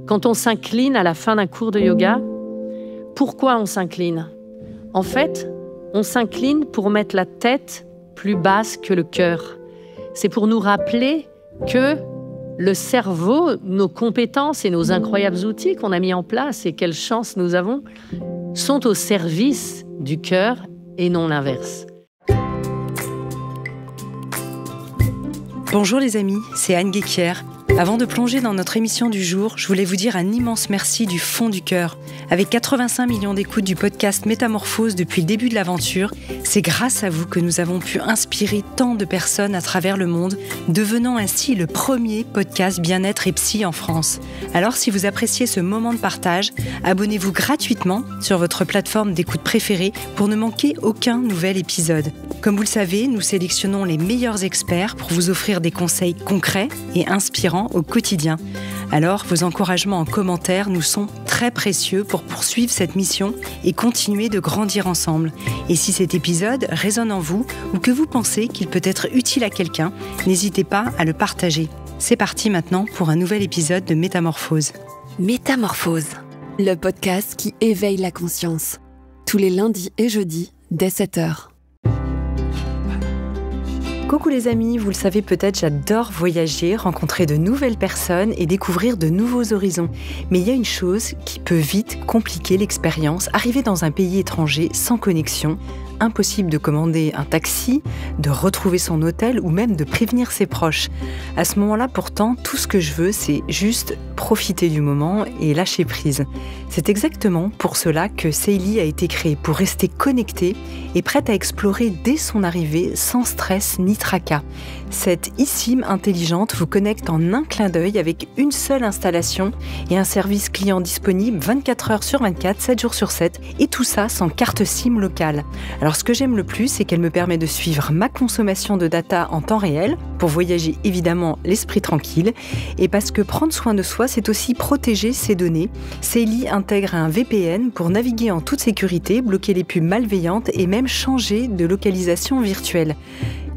Quand on s'incline à la fin d'un cours de yoga, pourquoi on s'incline ? En fait, on s'incline pour mettre la tête plus basse que le cœur. C'est pour nous rappeler que le cerveau, nos compétences et nos incroyables outils qu'on a mis en place, et quelle chance nous avons, sont au service du cœur et non l'inverse. Bonjour les amis, c'est Anne Guéquière. Avant de plonger dans notre émission du jour, je voulais vous dire un immense merci du fond du cœur. Avec 85 millions d'écoutes du podcast Métamorphose depuis le début de l'aventure, c'est grâce à vous que nous avons pu inspirer tant de personnes à travers le monde, devenant ainsi le premier podcast bien-être et psy en France. Alors si vous appréciez ce moment de partage, abonnez-vous gratuitement sur votre plateforme d'écoute préférée pour ne manquer aucun nouvel épisode. Comme vous le savez, nous sélectionnons les meilleurs experts pour vous offrir des conseils concrets et inspirants au quotidien. Alors, vos encouragements en commentaire nous sont très précieux pour poursuivre cette mission et continuer de grandir ensemble. Et si cet épisode résonne en vous ou que vous pensez qu'il peut être utile à quelqu'un, n'hésitez pas à le partager. C'est parti maintenant pour un nouvel épisode de Métamorphose. Métamorphose, le podcast qui éveille la conscience. Tous les lundis et jeudis, dès 7h. Coucou les amis, vous le savez peut-être, j'adore voyager, rencontrer de nouvelles personnes et découvrir de nouveaux horizons. Mais il y a une chose qui peut vite compliquer l'expérience, arriver dans un pays étranger sans connexion, impossible de commander un taxi, de retrouver son hôtel ou même de prévenir ses proches. À ce moment-là, pourtant, tout ce que je veux, c'est juste profiter du moment et lâcher prise. C'est exactement pour cela que Seili a été créée, pour rester connectée et prête à explorer dès son arrivée sans stress ni tracas. Cette eSIM intelligente vous connecte en un clin d'œil avec une seule installation et un service client disponible 24 heures sur 24, 7 jours sur 7, et tout ça sans carte SIM locale. Alors ce que j'aime le plus, c'est qu'elle me permet de suivre ma consommation de data en temps réel, pour voyager évidemment l'esprit tranquille, et parce que prendre soin de soi, c'est aussi protéger ses données. Seili intègre un VPN pour naviguer en toute sécurité, bloquer les pubs malveillantes et même changer de localisation virtuelle.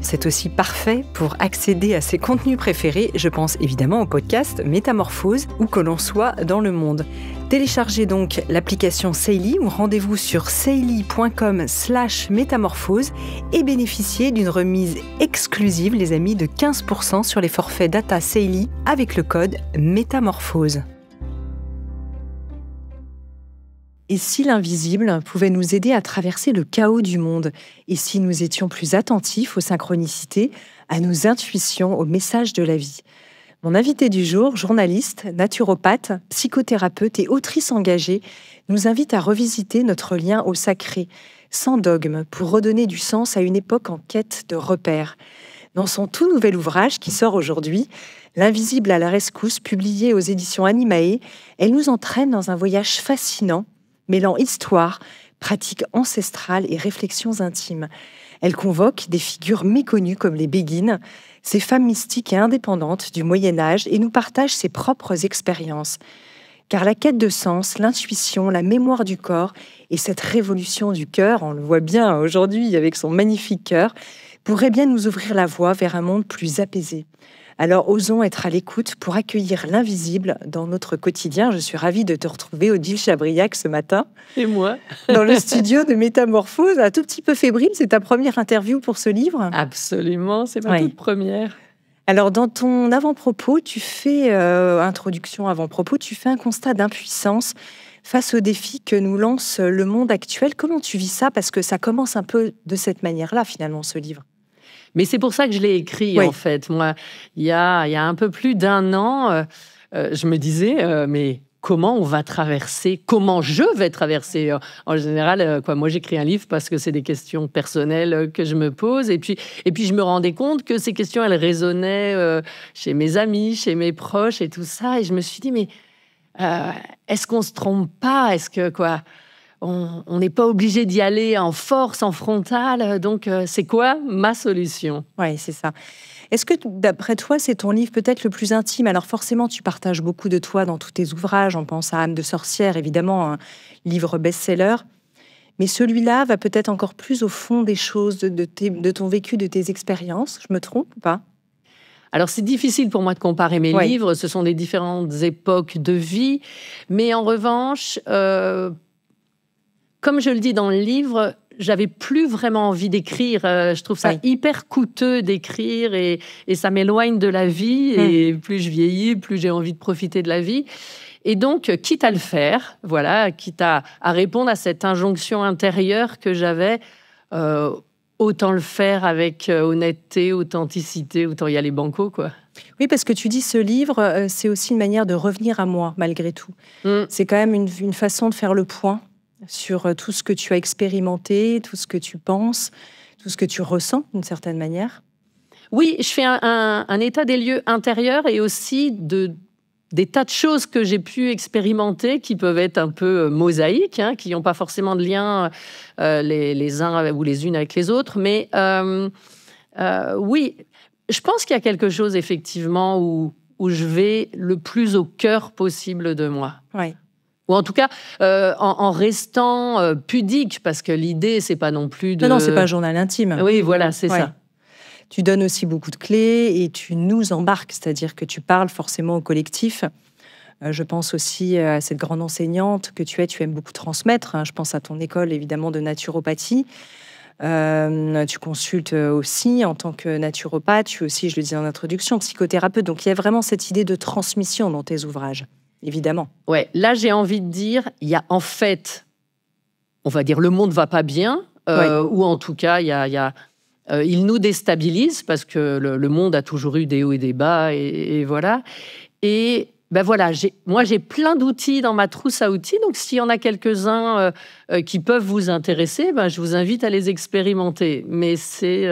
C'est aussi parfait pour accéder à ses contenus préférés, je pense évidemment au podcast Métamorphose, où que l'on soit dans le monde. Téléchargez donc l'application Seili ou rendez-vous sur seili.com/métamorphose et bénéficiez d'une remise exclusive, les amis, de 15% sur les forfaits data Seili avec le code Métamorphose. Et si l'invisible pouvait nous aider à traverser le chaos du monde ? Et si nous étions plus attentifs aux synchronicités, à nos intuitions, aux messages de la vie ? Mon invité du jour, journaliste, naturopathe, psychothérapeute et autrice engagée, nous invite à revisiter notre lien au sacré, sans dogme, pour redonner du sens à une époque en quête de repères. Dans son tout nouvel ouvrage qui sort aujourd'hui, L'invisible à la rescousse, publié aux éditions Animae, elle nous entraîne dans un voyage fascinant, mêlant histoire, pratiques ancestrales et réflexions intimes. Elle convoque des figures méconnues comme les Béguines, ces femmes mystiques et indépendantes du Moyen-Âge, et nous partage ses propres expériences. Car la quête de sens, l'intuition, la mémoire du corps et cette révolution du cœur, on le voit bien aujourd'hui avec son magnifique cœur, pourrait bien nous ouvrir la voie vers un monde plus apaisé. Alors, osons être à l'écoute pour accueillir l'invisible dans notre quotidien. Je suis ravie de te retrouver, Odile Chabriac, ce matin. Et moi dans le studio de Métamorphose, un tout petit peu fébrile. C'est ta première interview pour ce livre ? Absolument, c'est ma toute première. Alors, dans ton avant-propos, tu fais, introduction avant-propos, tu fais un constat d'impuissance face aux défis que nous lance le monde actuel. Comment tu vis ça ? Parce que ça commence un peu de cette manière-là, finalement, ce livre. Mais c'est pour ça que je l'ai écrit, en fait. Moi, il y a un peu plus d'un an, je me disais, mais comment on va traverser ? Comment je vais traverser ? En général, moi, j'écris un livre parce que c'est des questions personnelles que je me pose. Et puis je me rendais compte que ces questions, elles résonnaient chez mes amis, chez mes proches et tout ça. Et je me suis dit, mais est-ce qu'on se trompe pas ? Est-ce que, on n'est pas obligé d'y aller en force, en frontal. Donc, c'est quoi ma solution ? Oui, c'est ça. Est-ce que, d'après toi, c'est ton livre peut-être le plus intime ? Alors forcément, tu partages beaucoup de toi dans tous tes ouvrages. On pense à Âme de sorcière, évidemment, un livre best-seller. Mais celui-là va peut-être encore plus au fond des choses, de ton vécu, de tes expériences. Je me trompe ou pas ? Alors, c'est difficile pour moi de comparer mes livres. Ce sont des différentes époques de vie. Mais en revanche, comme je le dis dans le livre, j'avais plus vraiment envie d'écrire. Je trouve ça hyper coûteux d'écrire et ça m'éloigne de la vie. Et plus je vieillis, plus j'ai envie de profiter de la vie. Et donc, quitte à le faire, quitte à répondre à cette injonction intérieure que j'avais, autant le faire avec honnêteté, authenticité, autant y aller banco, quoi. Oui, parce que tu dis ce livre, c'est aussi une manière de revenir à moi, malgré tout. C'est quand même une façon de faire le point sur tout ce que tu as expérimenté, tout ce que tu penses, tout ce que tu ressens, d'une certaine manière. Oui, je fais un état des lieux intérieur et aussi des tas de choses que j'ai pu expérimenter qui peuvent être un peu mosaïques, qui n'ont pas forcément de lien les uns ou les unes avec les autres. Mais oui, je pense qu'il y a quelque chose, effectivement, où je vais le plus au cœur possible de moi. Oui. Ou en tout cas, en restant pudique, parce que l'idée, c'est pas non plus de... Non, c'est pas un journal intime. Oui, voilà, c'est ça. Tu donnes aussi beaucoup de clés et tu nous embarques, c'est-à-dire que tu parles forcément au collectif. Je pense aussi à cette grande enseignante que tu aimes beaucoup transmettre. Je pense à ton école, évidemment, de naturopathie. Tu consultes aussi en tant que naturopathe. Tu es aussi, je le disais en introduction, psychothérapeute. Donc, il y a vraiment cette idée de transmission dans tes ouvrages, évidemment. Ouais, là, j'ai envie de dire, il y a en fait, on va dire, le monde va pas bien, ou en tout cas, il nous déstabilise parce que le monde a toujours eu des hauts et des bas, et voilà. Et ben voilà, moi, j'ai plein d'outils dans ma trousse à outils. Donc, s'il y en a quelques-uns qui peuvent vous intéresser, je vous invite à les expérimenter. Mais c'est...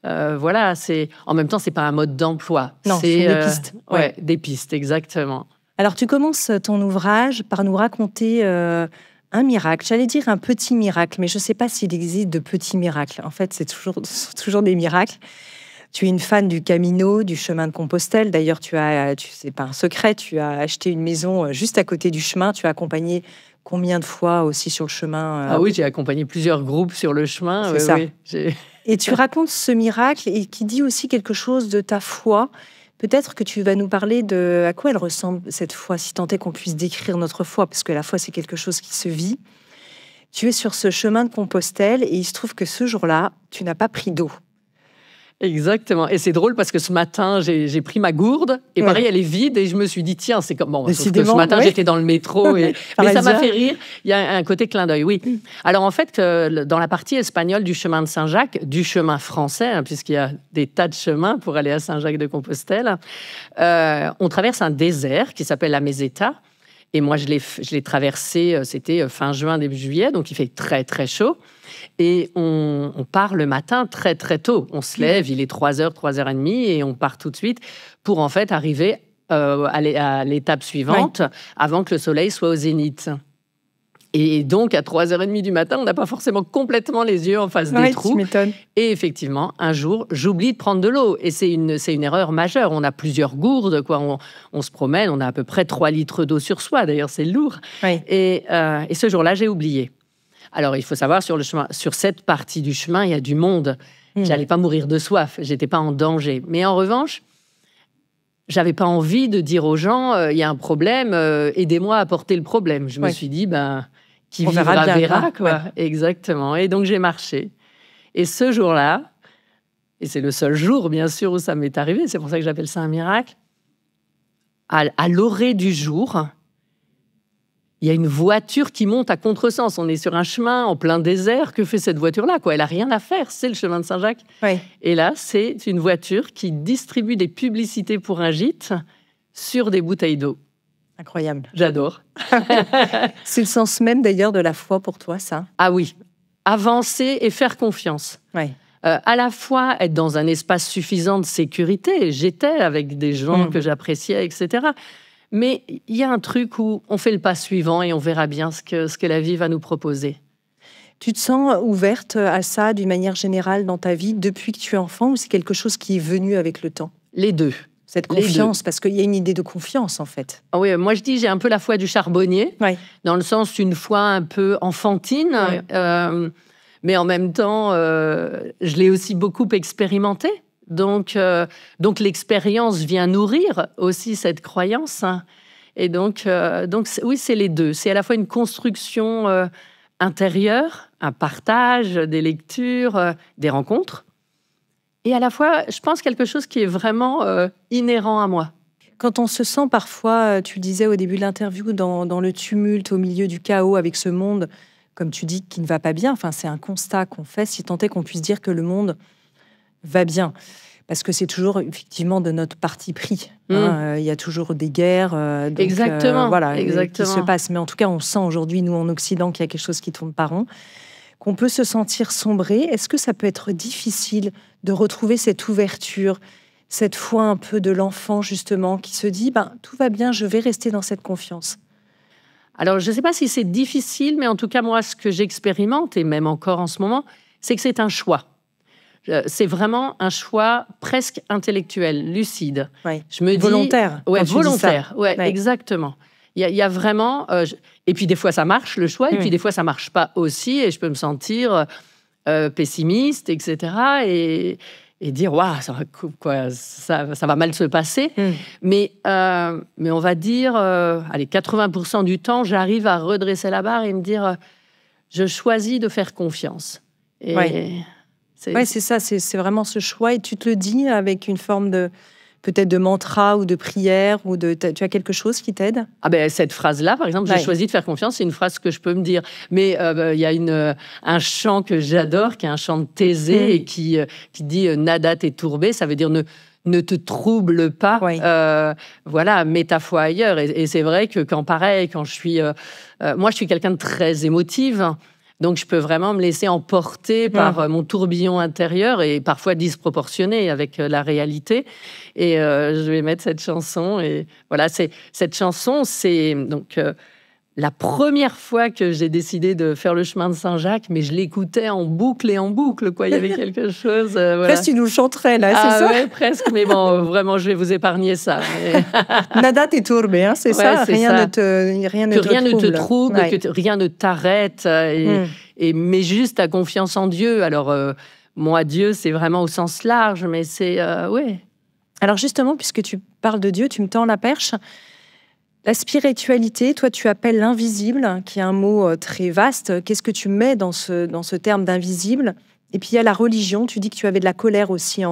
en même temps, c'est pas un mode d'emploi. Non, c'est des pistes. Des pistes, exactement. Alors, tu commences ton ouvrage par nous raconter un miracle. J'allais dire un petit miracle, mais je ne sais pas s'il existe de petits miracles. En fait, c'est toujours des miracles. Tu es une fan du Camino, du chemin de Compostelle. D'ailleurs, c'est pas un secret, tu as acheté une maison juste à côté du chemin. Tu as accompagné combien de fois aussi sur le chemin Ah oui, j'ai accompagné plusieurs groupes sur le chemin. C'est ça. Oui, Et tu racontes ce miracle et qui dit aussi quelque chose de ta foi. Peut-être que tu vas nous parler de à quoi elle ressemble, cette foi, si tant est qu'on puisse décrire notre foi, parce que la foi, c'est quelque chose qui se vit. Tu es sur ce chemin de Compostelle et il se trouve que ce jour-là, tu n'as pas pris d'eau. Exactement. Et c'est drôle parce que ce matin, j'ai pris ma gourde et pareil, elle est vide et je me suis dit, tiens, c'est comme... Bon, sauf que ce matin, j'étais dans le métro. Mais ça m'a fait rire. Il y a un côté clin d'œil, oui. Alors, en fait, dans la partie espagnole du chemin de Saint-Jacques, du chemin français, puisqu'il y a des tas de chemins pour aller à Saint-Jacques-de-Compostelle, on traverse un désert qui s'appelle la Meseta. Et moi, je l'ai traversé, c'était fin juin, début juillet, donc il fait très, très chaud. Et on part le matin très, très tôt. On se lève, il est 3h, 3h30, et on part tout de suite pour en fait arriver à l'étape suivante avant que le soleil soit au zénith. Et donc, à 3h30 du matin, on n'a pas forcément complètement les yeux en face des trous. Tu m'étonnes. Et effectivement, un jour, j'oublie de prendre de l'eau. Et c'est une erreur majeure. On a plusieurs gourdes, quoi. On se promène, on a à peu près 3 litres d'eau sur soi. D'ailleurs, c'est lourd. Oui. Et ce jour-là, j'ai oublié. Alors, il faut savoir, sur cette partie du chemin, il y a du monde. J'allais pas mourir de soif. J'étais pas en danger. Mais en revanche, j'avais pas envie de dire aux gens, il y a un problème, aidez-moi à porter le problème. Je me suis dit, qui verra, quoi. Ouais. Exactement. Et donc, j'ai marché. Et ce jour-là, et c'est le seul jour, bien sûr, où ça m'est arrivé, c'est pour ça que j'appelle ça un miracle, à l'orée du jour, il y a une voiture qui monte à contresens. On est sur un chemin en plein désert. Que fait cette voiture-là, quoi ? Elle n'a rien à faire. C'est le chemin de Saint-Jacques. Oui. Et là, c'est une voiture qui distribue des publicités pour un gîte sur des bouteilles d'eau. Incroyable. J'adore. C'est le sens même, d'ailleurs, de la foi pour toi, ça ? Ah oui. Avancer et faire confiance. Oui. À la fois être dans un espace suffisant de sécurité. J'étais avec des gens que j'appréciais, etc. Mais il y a un truc où on fait le pas suivant et on verra bien ce que la vie va nous proposer. Tu te sens ouverte à ça d'une manière générale dans ta vie depuis que tu es enfant ou c'est quelque chose qui est venu avec le temps ? Les deux. Cette confiance, parce qu'il y a une idée de confiance en fait. Ah oui, moi je dis j'ai un peu la foi du charbonnier, dans le sens une foi un peu enfantine, mais en même temps je l'ai aussi beaucoup expérimentée. Donc l'expérience vient nourrir aussi cette croyance. Hein. Et donc oui, c'est les deux. C'est à la fois une construction intérieure, un partage, des lectures, des rencontres, et à la fois, je pense, quelque chose qui est vraiment inhérent à moi. Quand on se sent parfois, tu le disais au début de l'interview, dans le tumulte, au milieu du chaos, avec ce monde, comme tu dis, qui ne va pas bien, enfin, c'est un constat qu'on fait, si tant est qu'on puisse dire que le monde va bien. Parce que c'est toujours, effectivement, de notre parti pris. Hein. Il y a toujours des guerres. Exactement. Qui se passent. Mais en tout cas, on sent aujourd'hui, nous, en Occident, qu'il y a quelque chose qui tourne pas rond, qu'on peut se sentir sombré. Est-ce que ça peut être difficile de retrouver cette ouverture, cette foi un peu de l'enfant, justement, qui se dit, tout va bien, je vais rester dans cette confiance? Alors, je ne sais pas si c'est difficile, mais en tout cas, moi, ce que j'expérimente, et même encore en ce moment, c'est que c'est un choix. C'est vraiment un choix presque intellectuel, lucide. Ouais. Je me dis, volontaire. Ouais, volontaire. Ouais, exactement. Il y a vraiment... et puis, des fois, ça marche, le choix, et puis, des fois, ça ne marche pas aussi, et je peux me sentir pessimiste, etc., et dire, waouh, ça va mal se passer. Mais on va dire, 80% du temps, j'arrive à redresser la barre et me dire, je choisis de faire confiance. Et c'est ça, c'est vraiment ce choix. Et tu te le dis avec une forme peut-être de mantra ou de prière, ou tu as quelque chose qui t'aide? Cette phrase-là, par exemple, j'ai choisi de faire confiance, c'est une phrase que je peux me dire. Mais il y a un chant que j'adore, qui est un chant de Thésée, et qui dit « Nada te turbe », ça veut dire ne te trouble pas, mets ta foi ailleurs. Et c'est vrai que quand je suis... moi, je suis quelqu'un de très émotive. Donc, je peux vraiment me laisser emporter par mon tourbillon intérieur et parfois disproportionné avec la réalité. Et je vais mettre cette chanson. Et voilà, cette chanson, c'est donc la première fois que j'ai décidé de faire le chemin de Saint-Jacques, mais je l'écoutais en boucle et en boucle, quoi. Il y avait quelque chose... Presque tu nous chanterais, là, c'est ça? Oui, presque. Mais bon, vraiment, je vais vous épargner ça. Mais... Nada te turbe, hein, c'est ça? Rien ne te trouble, que rien ne t'arrête. Mais juste ta confiance en Dieu. Alors, moi, Dieu, c'est vraiment au sens large, mais c'est... Alors, justement, puisque tu parles de Dieu, tu me tends la perche. La spiritualité, toi, tu appelles l'invisible, qui est un mot très vaste. Qu'est-ce que tu mets dans ce terme d'invisible? Et puis, il y a la religion. Tu dis que tu avais de la colère aussi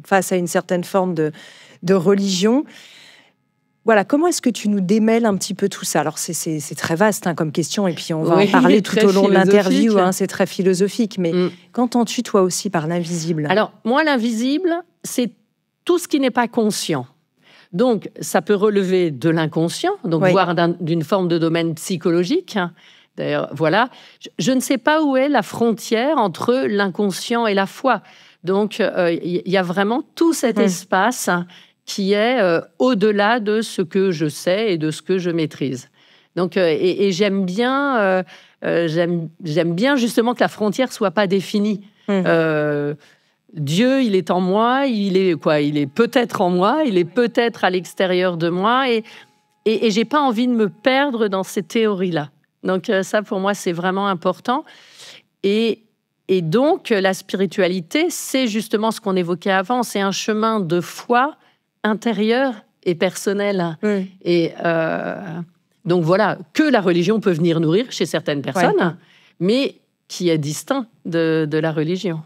face à une certaine forme de religion. Voilà, comment est-ce que tu nous démêles un petit peu tout ça? Alors, c'est très vaste comme question, et puis on va en parler tout au long de l'interview. C'est très philosophique. Mais qu'entends-tu, toi aussi, par l'invisible? Alors, moi, l'invisible, c'est tout ce qui n'est pas conscient. Donc, ça peut relever de l'inconscient, donc voire d'une forme de domaine psychologique. D'ailleurs, voilà. Je ne sais pas où est la frontière entre l'inconscient et la foi. Donc, il y a vraiment tout cet espace qui est au-delà de ce que je sais et de ce que je maîtrise. Donc, et j'aime bien justement que la frontière soit pas définie. Dieu, il est en moi, il est peut-être en moi, il est peut-être à l'extérieur de moi, et j'ai pas envie de me perdre dans ces théories-là. Donc ça, pour moi, c'est vraiment important. Et donc, la spiritualité, c'est justement ce qu'on évoquait avant, c'est un chemin de foi intérieure et personnelle. Et donc voilà, que la religion peut venir nourrir chez certaines personnes, mais qui est distinct de la religion.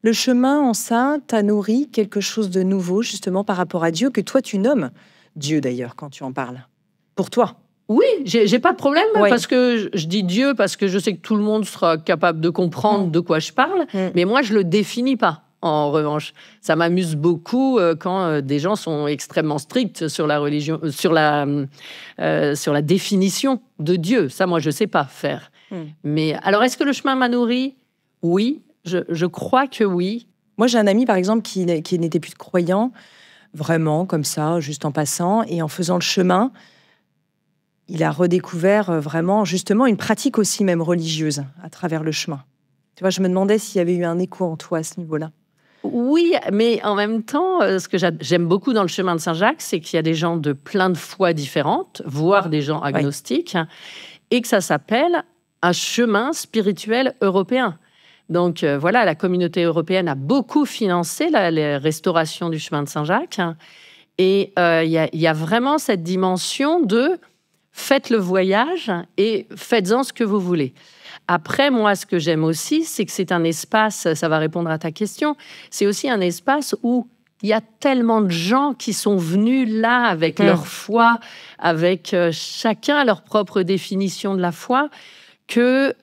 Le chemin, en ça, t'a nourri quelque chose de nouveau, justement, par rapport à Dieu, que toi, tu nommes Dieu, d'ailleurs, quand tu en parles. Pour toi. Oui, j'ai pas de problème, parce que je dis Dieu, parce que je sais que tout le monde sera capable de comprendre de quoi je parle, mais moi, je le définis pas, en revanche. Ça m'amuse beaucoup quand des gens sont extrêmement stricts sur la religion, sur la définition de Dieu. Ça, moi, je sais pas faire. Mais alors, est-ce que le chemin m'a nourri? Oui. Je crois que oui. Moi, j'ai un ami, par exemple, qui n'était plus croyant, vraiment, comme ça, juste en passant. Et en faisant le chemin, il a redécouvert vraiment, justement, une pratique aussi même religieuse à travers le chemin. Tu vois, je me demandais s'il y avait eu un écho en toi à ce niveau-là. Oui, mais en même temps, ce que j'aime beaucoup dans le chemin de Saint-Jacques, c'est qu'il y a des gens de plein de foi différentes, voire des gens agnostiques, et que ça s'appelle un chemin spirituel européen. Donc voilà, la communauté européenne a beaucoup financé la restauration du chemin de Saint-Jacques. Et il y a vraiment cette dimension de faites le voyage et faites-en ce que vous voulez. Après, moi, ce que j'aime aussi, c'est que c'est un espace, ça va répondre à ta question, c'est aussi un espace où il y a tellement de gens qui sont venus là avec leur foi, avec chacun leur propre définition de la foi, que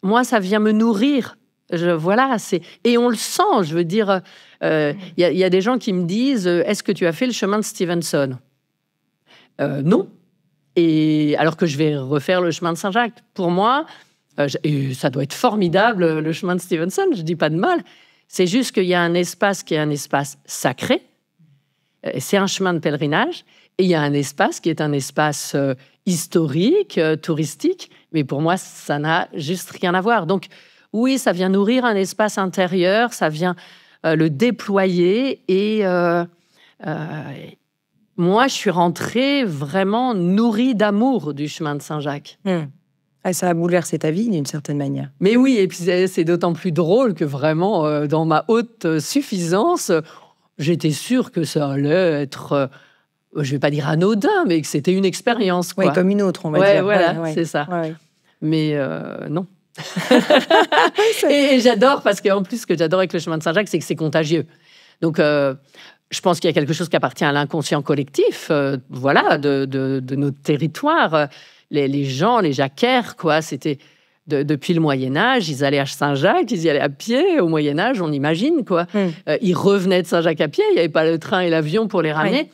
moi, ça vient me nourrir. Et on le sent, je veux dire, il y a des gens qui me disent « Est-ce que tu as fait le chemin de Stevenson ?» Non. Et alors que je vais refaire le chemin de Saint-Jacques. Pour moi, ça doit être formidable, le chemin de Stevenson, je ne dis pas de mal. C'est juste qu'il y a un espace qui est un espace sacré. C'est un chemin de pèlerinage. Et il y a un espace qui est un espace historique, touristique. Mais pour moi, ça n'a juste rien à voir. Donc, oui, ça vient nourrir un espace intérieur, ça vient le déployer. Et moi, je suis rentrée vraiment nourrie d'amour du chemin de Saint-Jacques. Ça a bouleversé ta vie d'une certaine manière. Mais oui, et puis c'est d'autant plus drôle que vraiment, dans ma haute suffisance, j'étais sûre que ça allait être, je ne vais pas dire anodin, mais que c'était une expérience. Oui, comme une autre, on va dire. Voilà, c'est ça. Ouais. Mais non. Et j'adore, parce qu'en plus, ce que j'adore avec le chemin de Saint-Jacques, c'est que c'est contagieux. Donc, je pense qu'il y a quelque chose qui appartient à l'inconscient collectif, de notre territoire. Les gens, les jacquaires, quoi, c'était depuis le Moyen-Âge, ils allaient à Saint-Jacques, ils y allaient à pied. Au Moyen-Âge, on imagine, quoi. Ils revenaient de Saint-Jacques à pied, il n'y avait pas le train et l'avion pour les ramener.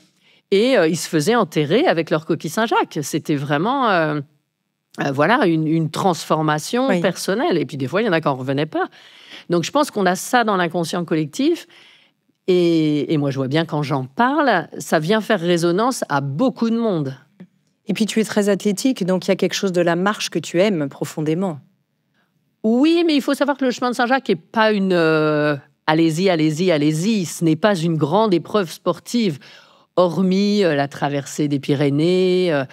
Et ils se faisaient enterrer avec leur coquille Saint-Jacques. C'était vraiment une transformation personnelle. Et puis des fois, il y en a qui n'en revenaient pas. Donc je pense qu'on a ça dans l'inconscient collectif. Et moi, je vois bien quand j'en parle, ça vient faire résonance à beaucoup de monde. Et puis tu es très athlétique, donc il y a quelque chose de la marche que tu aimes profondément. Oui, mais il faut savoir que le chemin de Saint-Jacques n'est pas une allez-y, allez-y, allez-y. Ce n'est pas une grande épreuve sportive, hormis la traversée des Pyrénées,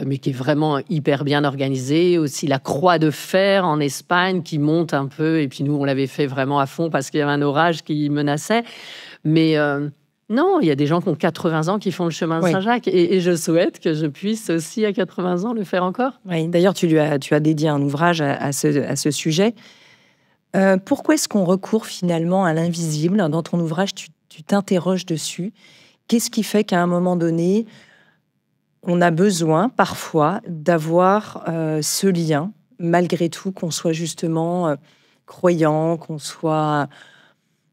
mais qui est vraiment hyper bien organisée. Aussi la Croix de Fer en Espagne qui monte un peu. Et puis nous, on l'avait fait vraiment à fond parce qu'il y avait un orage qui menaçait. Mais non, il y a des gens qui ont 80 ans qui font le chemin de Saint-Jacques. Et je souhaite que je puisse aussi, à 80 ans, le faire encore. Oui, d'ailleurs, tu as dédié un ouvrage à ce sujet. Pourquoi est-ce qu'on recourt finalement à l'invisible ? Dans ton ouvrage, tu t'interroges dessus. Qu'est-ce qui fait qu'à un moment donné, on a besoin parfois d'avoir ce lien, malgré tout, qu'on soit justement croyant, qu'on soit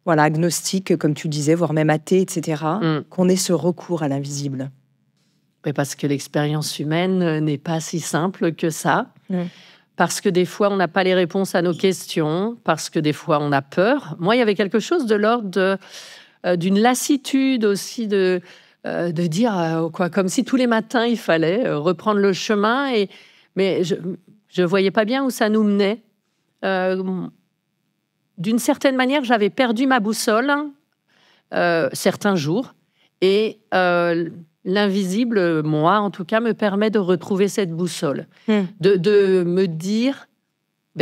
agnostique, comme tu disais, voire même athée, etc., qu'on ait ce recours à l'invisible. Mais parce que l'expérience humaine n'est pas si simple que ça. Parce que des fois, on n'a pas les réponses à nos questions, parce que des fois, on a peur. Moi, il y avait quelque chose de l'ordre d'une lassitude aussi de dire, comme si tous les matins, il fallait reprendre le chemin. Mais je ne voyais pas bien où ça nous menait. D'une certaine manière, j'avais perdu ma boussole certains jours. Et l'invisible, moi, en tout cas, me permet de retrouver cette boussole. De me dire,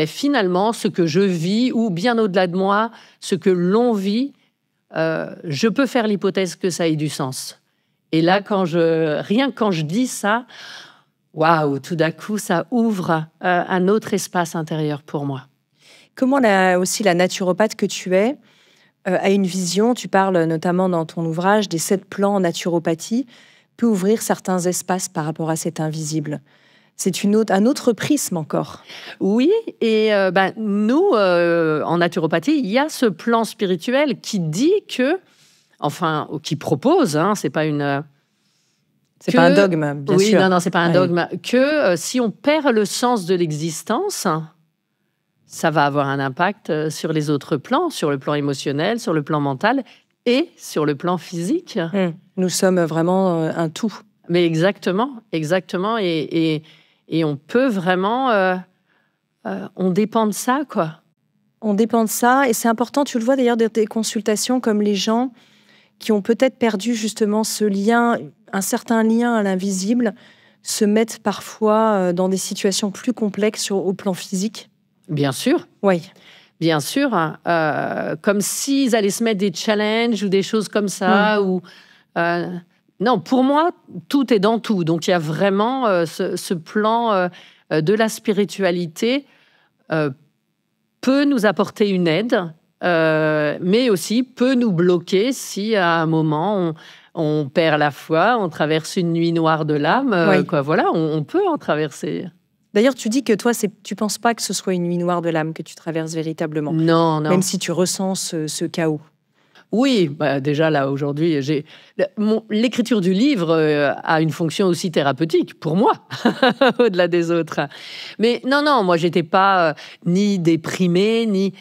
finalement, ce que je vis, ou bien au-delà de moi, ce que l'on vit, je peux faire l'hypothèse que ça ait du sens. Et là, rien que quand je dis ça, waouh, tout d'un coup, ça ouvre un autre espace intérieur pour moi. Comment aussi la naturopathe que tu es a une vision, tu parles notamment dans ton ouvrage des 7 plans en naturopathie, peut ouvrir certains espaces par rapport à cet invisible. C'est un autre prisme encore. Oui, et nous, en naturopathie, il y a ce plan spirituel qui dit que, qui propose, c'est pas une... C'est pas un dogme, bien sûr. Oui, non, c'est pas un dogme. Que si on perd le sens de l'existence, ça va avoir un impact sur les autres plans, sur le plan émotionnel, sur le plan mental et sur le plan physique. Nous sommes vraiment un tout. Mais exactement. Et on peut vraiment... on dépend de ça, quoi. On dépend de ça. Et c'est important, tu le vois d'ailleurs dans tes consultations, comme les gens qui ont peut-être perdu justement ce lien, un certain lien à l'invisible, se mettent parfois dans des situations plus complexes au plan physique. Bien sûr. Oui. Bien sûr, comme s'ils allaient se mettre des challenges ou des choses comme ça. Non, pour moi, tout est dans tout. Donc, il y a vraiment ce plan de la spiritualité peut nous apporter une aide, mais aussi peut nous bloquer si à un moment on perd la foi, on traverse une nuit noire de l'âme. Voilà, on peut en traverser. D'ailleurs, tu dis que toi, tu penses pas que ce soit une nuit noire de l'âme que tu traverses véritablement. Non. Même si tu ressens ce chaos. Oui, déjà là, aujourd'hui, l'écriture du livre a une fonction aussi thérapeutique, pour moi, au-delà des autres. Mais non, moi, j'étais pas ni déprimée, ni...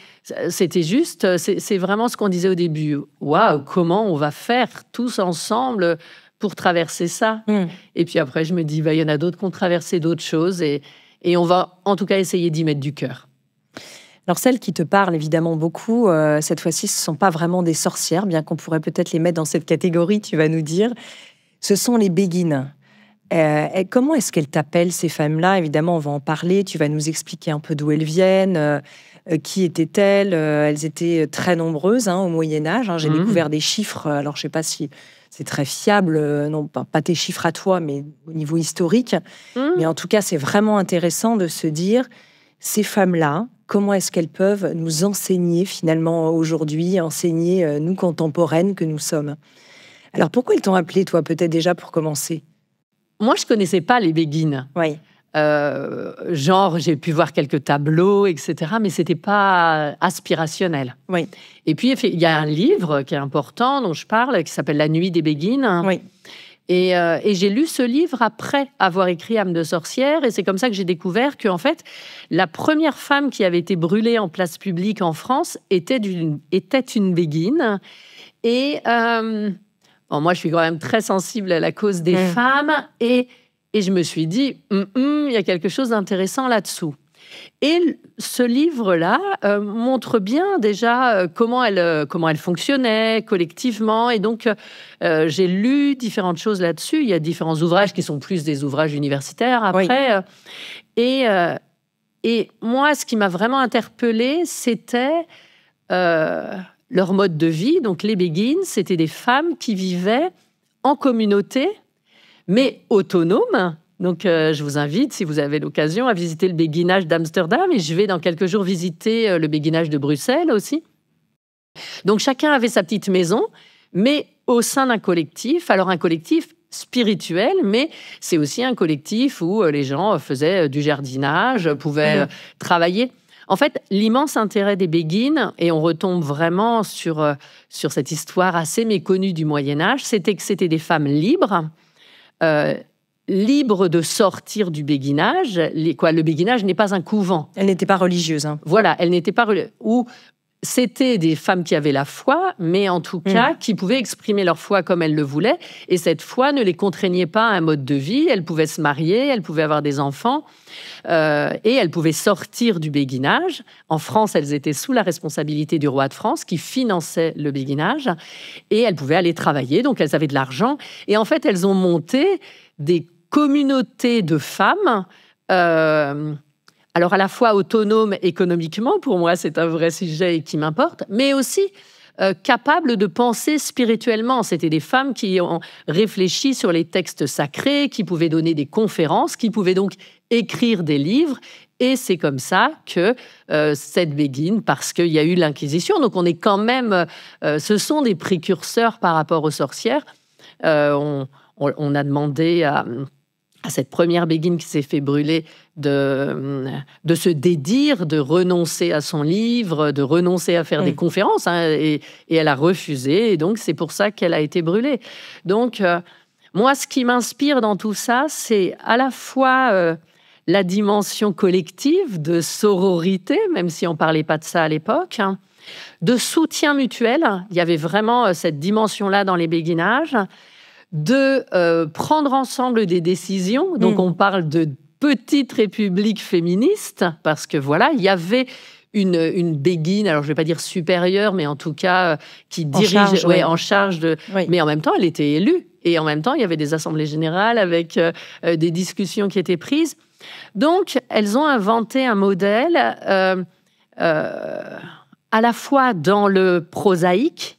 C'était juste, c'est vraiment ce qu'on disait au début. Waouh, comment on va faire tous ensemble pour traverser ça. Et puis après, je me dis, il y en a d'autres qui ont traversé d'autres choses et on va en tout cas essayer d'y mettre du cœur. Alors, celles qui te parlent évidemment beaucoup, cette fois-ci, ce ne sont pas vraiment des sorcières, bien qu'on pourrait peut-être les mettre dans cette catégorie, tu vas nous dire. Ce sont les béguines. Comment est-ce qu'elles t'appellent, ces femmes-là? Évidemment, on va en parler, tu vas nous expliquer un peu d'où elles viennent, qui étaient-elles. Elles étaient très nombreuses au Moyen-Âge. J'ai découvert des chiffres, alors je ne sais pas si c'est très fiable, non pas tes chiffres à toi, mais au niveau historique. Mais en tout cas, c'est vraiment intéressant de se dire, ces femmes-là, comment est-ce qu'elles peuvent nous enseigner finalement aujourd'hui, enseigner nous contemporaines que nous sommes? Alors pourquoi elles t'ont appelé, toi, peut-être déjà pour commencer? Moi, je connaissais pas les béguines. Oui. J'ai pu voir quelques tableaux, etc., mais c'était pas aspirationnel. Oui. Et puis, il y a un livre qui est important, dont je parle, qui s'appelle La nuit des béguines. Oui. Et j'ai lu ce livre après avoir écrit Âme de sorcière, et c'est comme ça que j'ai découvert qu'en fait, la première femme qui avait été brûlée en place publique en France était une béguine. Et moi, je suis quand même très sensible à la cause des femmes, et je me suis dit, il y a quelque chose d'intéressant là-dessous. Et ce livre-là montre bien déjà comment elle fonctionnait collectivement. Et donc, j'ai lu différentes choses là-dessus. Il y a différents ouvrages qui sont plus des ouvrages universitaires après. Oui. Et moi, ce qui m'a vraiment interpellée, c'était leur mode de vie. Donc, les béguines, c'était des femmes qui vivaient en communauté, mais autonomes. Donc, je vous invite, si vous avez l'occasion, à visiter le béguinage d'Amsterdam. Et je vais dans quelques jours visiter le béguinage de Bruxelles aussi. Donc, chacun avait sa petite maison, mais au sein d'un collectif. Alors, un collectif spirituel, mais c'est aussi un collectif où les gens faisaient du jardinage, pouvaient travailler. En fait, l'immense intérêt des béguines, et on retombe vraiment sur cette histoire assez méconnue du Moyen-Âge, c'était que c'était des femmes libres, libre de sortir du béguinage. Le béguinage n'est pas un couvent. Elle n'était pas religieuse. Voilà, elle n'était pas religieuse. Ou c'était des femmes qui avaient la foi, mais en tout cas, qui pouvaient exprimer leur foi comme elles le voulaient. Et cette foi ne les contraignait pas à un mode de vie. Elles pouvaient se marier, elles pouvaient avoir des enfants, et elles pouvaient sortir du béguinage. En France, elles étaient sous la responsabilité du roi de France, qui finançait le béguinage. Et elles pouvaient aller travailler, donc elles avaient de l'argent. Et en fait, elles ont monté des communauté de femmes, alors à la fois autonomes économiquement, pour moi c'est un vrai sujet qui m'importe, mais aussi capables de penser spirituellement. C'était des femmes qui ont réfléchi sur les textes sacrés, qui pouvaient donner des conférences, qui pouvaient donc écrire des livres. Et c'est comme ça que cette béguine, parce qu'il y a eu l'Inquisition, donc on est quand même... ce sont des précurseurs par rapport aux sorcières. On a demandé à cette première béguine qui s'est fait brûler de se dédire, de renoncer à son livre, de renoncer à faire des conférences, et elle a refusé, et donc c'est pour ça qu'elle a été brûlée. Donc, moi, ce qui m'inspire dans tout ça, c'est à la fois la dimension collective de sororité, même si on ne parlait pas de ça à l'époque, de soutien mutuel. Il y avait vraiment cette dimension-là dans les béguinages, de prendre ensemble des décisions. Donc, on parle de petite république féministe, parce que voilà, il y avait une béguine, alors je ne vais pas dire supérieure, mais en tout cas qui dirige, en charge de... Oui. Mais en même temps, elle était élue. Et en même temps, il y avait des assemblées générales avec des discussions qui étaient prises. Donc, elles ont inventé un modèle à la fois dans le prosaïque,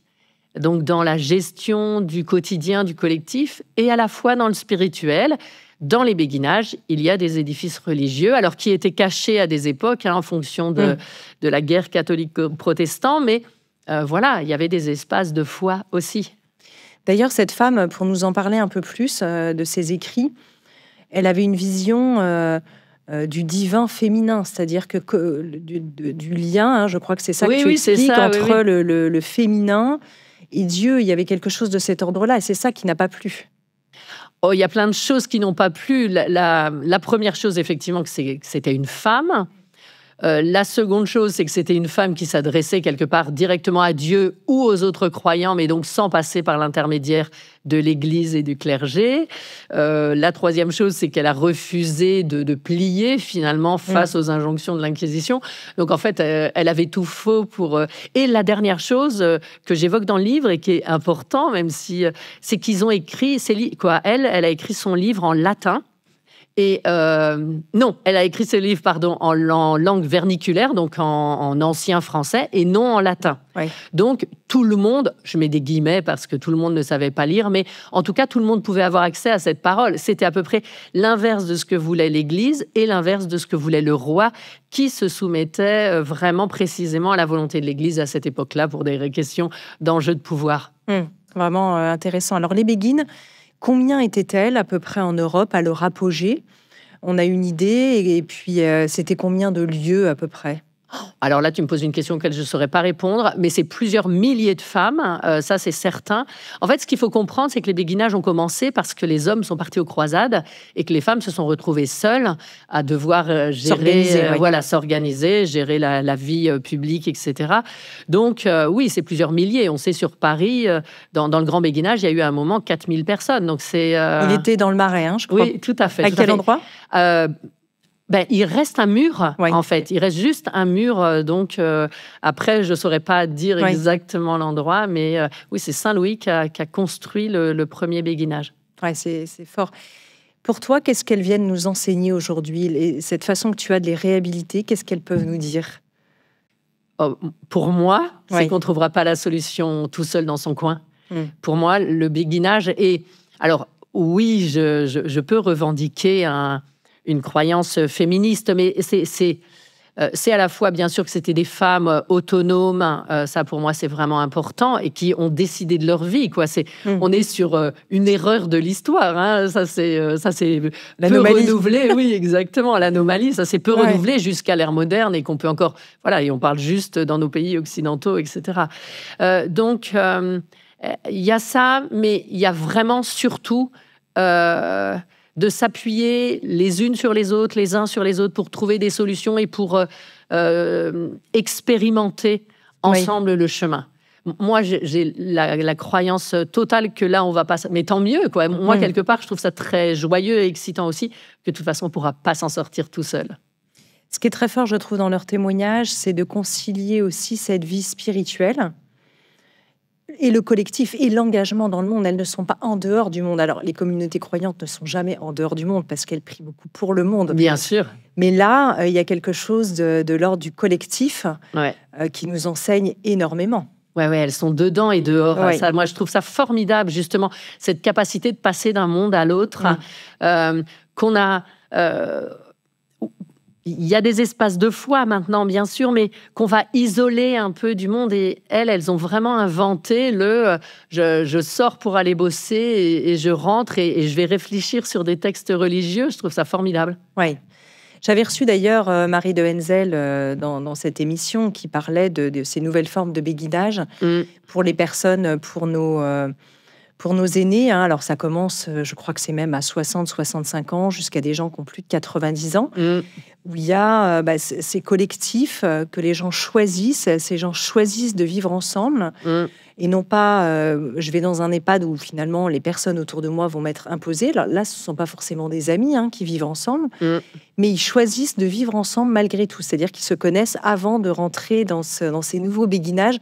donc dans la gestion du quotidien, du collectif, et à la fois dans le spirituel. Dans les béguinages, il y a des édifices religieux, alors qui étaient cachés à des époques en fonction de la guerre catholique-protestant, mais voilà, il y avait des espaces de foi aussi. D'ailleurs, cette femme, pour nous en parler un peu plus de ses écrits, elle avait une vision du divin féminin, c'est-à-dire du lien, je crois que c'est ça que tu expliques, entre le féminin et Dieu. Il y avait quelque chose de cet ordre-là, et c'est ça qui n'a pas plu. Oh, il y a plein de choses qui n'ont pas plu. La première chose, effectivement, que c'était une femme. La seconde chose, c'est que c'était une femme qui s'adressait quelque part directement à Dieu ou aux autres croyants, mais donc sans passer par l'intermédiaire de l'Église et du clergé. La troisième chose, c'est qu'elle a refusé de plier finalement face aux injonctions de l'Inquisition. Donc en fait, elle avait tout faux pour... Et la dernière chose que j'évoque dans le livre et qui est important, même si c'est qu'ils ont écrit... Elle a écrit son livre en latin. Et non, elle a écrit ce livre, en langue verniculaire, donc en ancien français, et non en latin. Oui. Donc, tout le monde, je mets des guillemets parce que tout le monde ne savait pas lire, mais en tout cas, tout le monde pouvait avoir accès à cette parole. C'était à peu près l'inverse de ce que voulait l'Église et l'inverse de ce que voulait le roi, qui se soumettait vraiment précisément à la volonté de l'Église à cette époque-là pour des questions d'enjeux de pouvoir. Vraiment intéressant. Alors, les béguines... Combien étaient-elles à peu près en Europe à leur apogée? On a une idée, et puis c'était combien de lieux à peu près? Alors là, tu me poses une question auquel je ne saurais pas répondre, mais c'est plusieurs milliers de femmes, ça c'est certain. En fait, ce qu'il faut comprendre, c'est que les béguinages ont commencé parce que les hommes sont partis aux croisades et que les femmes se sont retrouvées seules à devoir s'organiser, gérer la vie publique, etc. Donc oui, c'est plusieurs milliers. On sait sur Paris, dans le grand béguinage, il y a eu à un moment 4000 personnes. Donc c'est, Il était dans le Marais, je crois. Oui, tout à fait. À quel endroit? Il reste un mur, en fait. Il reste juste un mur. Après, je ne saurais pas dire exactement l'endroit, mais oui, c'est Saint-Louis qui a construit le premier béguinage. Ouais, c'est fort. Pour toi, qu'est-ce qu'elles viennent nous enseigner aujourd'hui? Cette façon que tu as de les réhabiliter, qu'est-ce qu'elles peuvent nous dire? Pour moi, c'est qu'on ne trouvera pas la solution tout seul dans son coin. Pour moi, le béguinage est... Alors, oui, je peux revendiquer une croyance féministe, mais c'est à la fois, bien sûr, que c'était des femmes autonomes, ça pour moi c'est vraiment important, et qui ont décidé de leur vie, quoi. On est sur une erreur de l'histoire, ça c'est peu renouvelé, oui, exactement, l'anomalie, ça c'est peu renouvelé jusqu'à l'ère moderne, et qu'on peut encore, et on parle juste dans nos pays occidentaux, etc. Donc, il y a ça, mais il y a vraiment surtout... de s'appuyer les unes sur les autres, les uns sur les autres, pour trouver des solutions et pour expérimenter ensemble le chemin. Moi, j'ai la croyance totale que là, on va pas... Mais tant mieux, quoi. Moi, quelque part, je trouve ça très joyeux et excitant aussi, que de toute façon, on ne pourra pas s'en sortir tout seul. Ce qui est très fort, je trouve, dans leur témoignage, c'est de concilier aussi cette vie spirituelle et le collectif et l'engagement dans le monde. Elles ne sont pas en dehors du monde. Alors, les communautés croyantes ne sont jamais en dehors du monde parce qu'elles prient beaucoup pour le monde. Bien sûr. Mais là, il y a quelque chose de l'ordre du collectif qui nous enseigne énormément. Oui, elles sont dedans et dehors. Ça, moi, je trouve ça formidable, justement, cette capacité de passer d'un monde à l'autre, qu'on a... Il y a des espaces de foi maintenant, bien sûr, mais qu'on va isoler un peu du monde. Et elles ont vraiment inventé je sors pour aller bosser et je rentre et je vais réfléchir sur des textes religieux. Je trouve ça formidable. Oui. J'avais reçu d'ailleurs Marie de Henzel dans cette émission qui parlait de ces nouvelles formes de béguinage pour les personnes, pour nos aînés. Alors ça commence, je crois que c'est même à 60-65 ans, jusqu'à des gens qui ont plus de 90 ans, où il y a ces collectifs que les gens choisissent. Ces gens choisissent de vivre ensemble et non pas je vais dans un EHPAD où finalement les personnes autour de moi vont m'être imposées. Là, ce ne sont pas forcément des amis qui vivent ensemble, mais ils choisissent de vivre ensemble malgré tout. C'est-à-dire qu'ils se connaissent avant de rentrer dans ces nouveaux béguinages.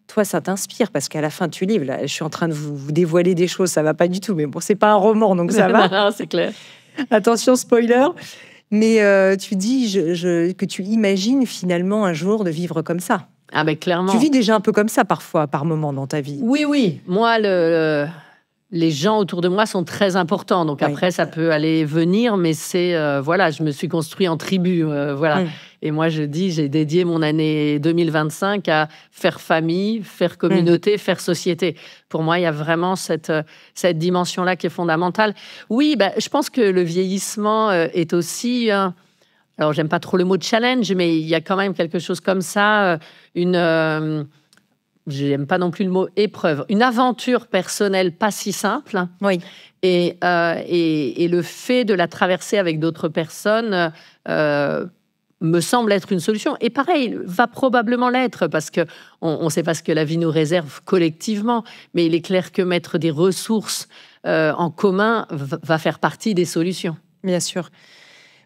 Toi, ça t'inspire parce qu'à la fin du livre, là, je suis en train de vous dévoiler des choses, ça va pas du tout. Mais bon, c'est pas un roman, donc ça va. Non, c'est clair. Attention, spoiler. Mais tu dis que tu imagines finalement un jour de vivre comme ça. Ah ben clairement. Tu vis déjà un peu comme ça parfois, par moment dans ta vie. Oui. Moi, les gens autour de moi sont très importants. Donc après, ça peut aller venir, mais c'est voilà, je me suis construit en tribu, voilà. Et moi, je dis, j'ai dédié mon année 2025 à faire famille, faire communauté, faire société. Pour moi, il y a vraiment cette dimension-là qui est fondamentale. Oui, je pense que le vieillissement est aussi... alors, j'aime pas trop le mot challenge, mais il y a quand même quelque chose comme ça, j'aime pas non plus le mot épreuve, une aventure personnelle pas si simple. Oui. Et le fait de la traverser avec d'autres personnes me semble être une solution. Et pareil, va probablement l'être, parce qu'on ne sait pas ce que la vie nous réserve collectivement, mais il est clair que mettre des ressources en commun va faire partie des solutions. Bien sûr.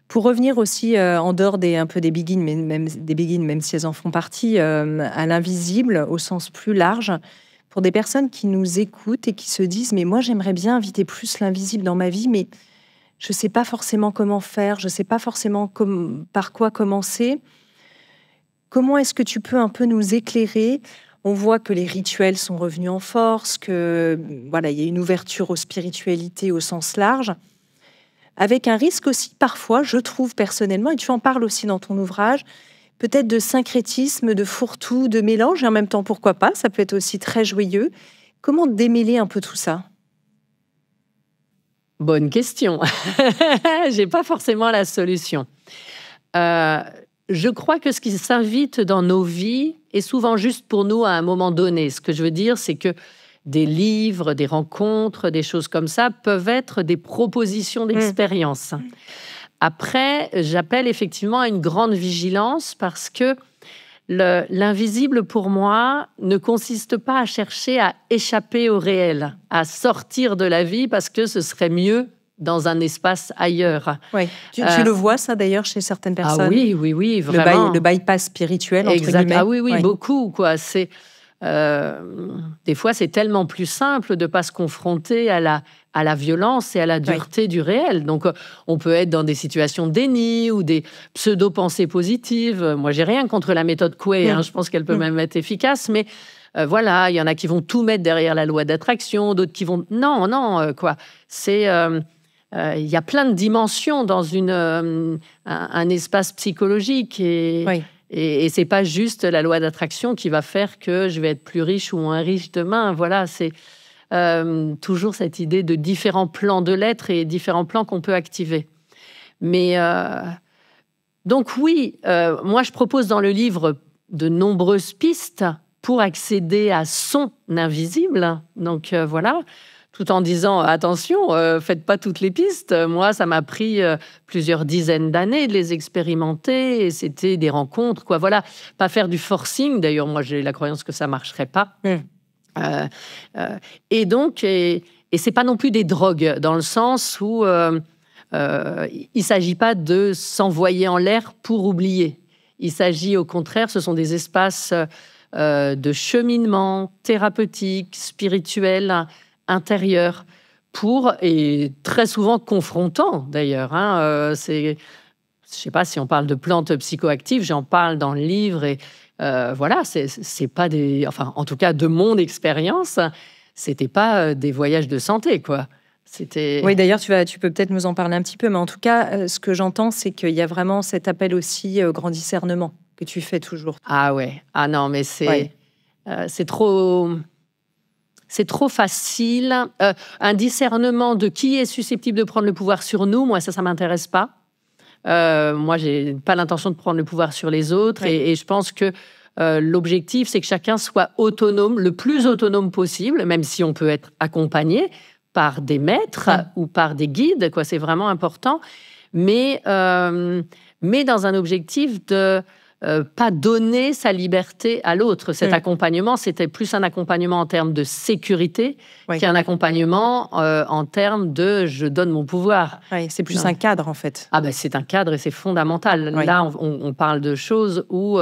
Pour revenir aussi en dehors des begins, même si elles en font partie, à l'invisible au sens plus large, pour des personnes qui nous écoutent et qui se disent « mais moi j'aimerais bien inviter plus l'invisible dans ma vie, mais je ne sais pas forcément comment faire, je ne sais pas forcément par quoi commencer ». Comment est-ce que tu peux un peu nous éclairer ? On voit que les rituels sont revenus en force, que voilà, il y a une ouverture aux spiritualités au sens large. Avec un risque aussi, parfois, je trouve personnellement, et tu en parles aussi dans ton ouvrage, peut-être de syncrétisme, de fourre-tout, de mélange, et en même temps, pourquoi pas, ça peut être aussi très joyeux. Comment démêler un peu tout ça ? Bonne question. J'ai pas forcément la solution. Je crois que ce qui s'invite dans nos vies est souvent juste pour nous à un moment donné. Ce que je veux dire, c'est que des livres, des rencontres, des choses comme ça peuvent être des propositions d'expérience. Après, j'appelle effectivement à une grande vigilance parce que l'invisible, pour moi, ne consiste pas à chercher à échapper au réel, à sortir de la vie parce que ce serait mieux dans un espace ailleurs. Oui. Tu le vois, ça, d'ailleurs, chez certaines personnes. Ah oui, vraiment. Le bypass spirituel, entre guillemets. Ah oui, beaucoup, quoi. C'est... des fois, c'est tellement plus simple de ne pas se confronter à la violence et à la dureté du réel. Donc, on peut être dans des situations de déni ou des pseudo-pensées positives. Moi, j'ai rien contre la méthode Coué. Je pense qu'elle peut même être efficace. Mais voilà, il y en a qui vont tout mettre derrière la loi d'attraction, d'autres qui vont... Non, quoi. C'est... il y a plein de dimensions dans un espace psychologique et c'est pas juste la loi d'attraction qui va faire que je vais être plus riche ou moins riche demain. Voilà, c'est toujours cette idée de différents plans de l'être et différents plans qu'on peut activer. Mais donc oui, moi je propose dans le livre de nombreuses pistes pour accéder à son invisible. Donc voilà. Tout en disant, attention, faites pas toutes les pistes. Moi, ça m'a pris plusieurs dizaines d'années de les expérimenter. Et c'était des rencontres, quoi. Voilà, pas faire du forcing. D'ailleurs, moi, j'ai la croyance que ça marcherait pas. Et donc, et c'est pas non plus des drogues, dans le sens où il s'agit pas de s'envoyer en l'air pour oublier. Il s'agit, au contraire, ce sont des espaces de cheminement thérapeutique, spirituel, intérieur, et très souvent confrontant d'ailleurs. Je ne sais pas si on parle de plantes psychoactives, j'en parle dans le livre et voilà, c'est pas des, enfin en tout cas de mon expérience, c'était pas des voyages de santé, quoi. C'était... Oui, d'ailleurs, tu peux peut-être nous en parler un petit peu, mais en tout cas, ce que j'entends, c'est qu'il y a vraiment cet appel aussi au grand discernement que tu fais toujours. Ah ouais, ah non, mais c'est trop... C'est trop facile. Un discernement de qui est susceptible de prendre le pouvoir sur nous, moi, ça m'intéresse pas. Moi, j'ai pas l'intention de prendre le pouvoir sur les autres. Et je pense que l'objectif, c'est que chacun soit autonome, le plus autonome possible, même si on peut être accompagné par des maîtres ou par des guides, quoi. C'est vraiment important. Mais dans un objectif de... pas donner sa liberté à l'autre. Cet accompagnement, c'était plus un accompagnement en termes de sécurité qu'un accompagnement en termes de « je donne mon pouvoir ». C'est plus un cadre, en fait. Ah ben, c'est un cadre et c'est fondamental. Là, on parle de choses où...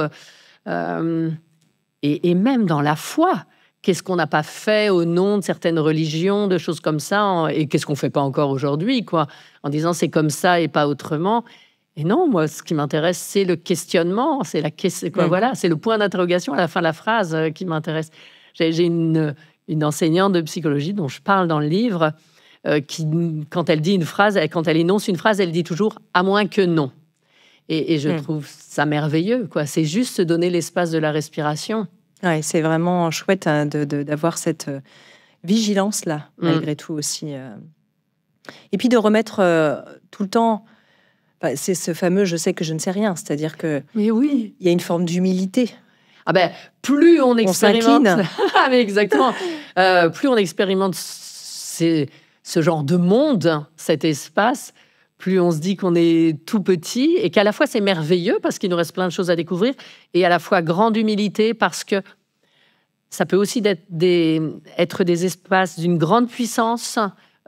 et même dans la foi, qu'est-ce qu'on n'a pas fait au nom de certaines religions, de choses comme ça, et qu'est-ce qu'on ne fait pas encore aujourd'hui, quoi, en disant « c'est comme ça et pas autrement ». Et non, moi, ce qui m'intéresse, c'est le questionnement, c'est voilà, c'est le point d'interrogation à la fin de la phrase qui m'intéresse. J'ai une enseignante de psychologie dont je parle dans le livre, qui, quand elle énonce une phrase, elle dit toujours « à moins que non ». Et je trouve ça merveilleux, quoi. C'est juste se donner l'espace de la respiration. Ouais, c'est vraiment chouette d'avoir cette vigilance-là, malgré tout aussi. Et puis de remettre tout le temps... c'est ce fameux « je sais que je ne sais rien », c'est-à-dire que mais oui, il y a une forme d'humilité. Ah ben, plus on expérimente... On mais exactement. Plus on expérimente ce genre de monde, cet espace, plus on se dit qu'on est tout petit et qu'à la fois c'est merveilleux parce qu'il nous reste plein de choses à découvrir et à la fois grande humilité parce que ça peut aussi être des espaces d'une grande puissance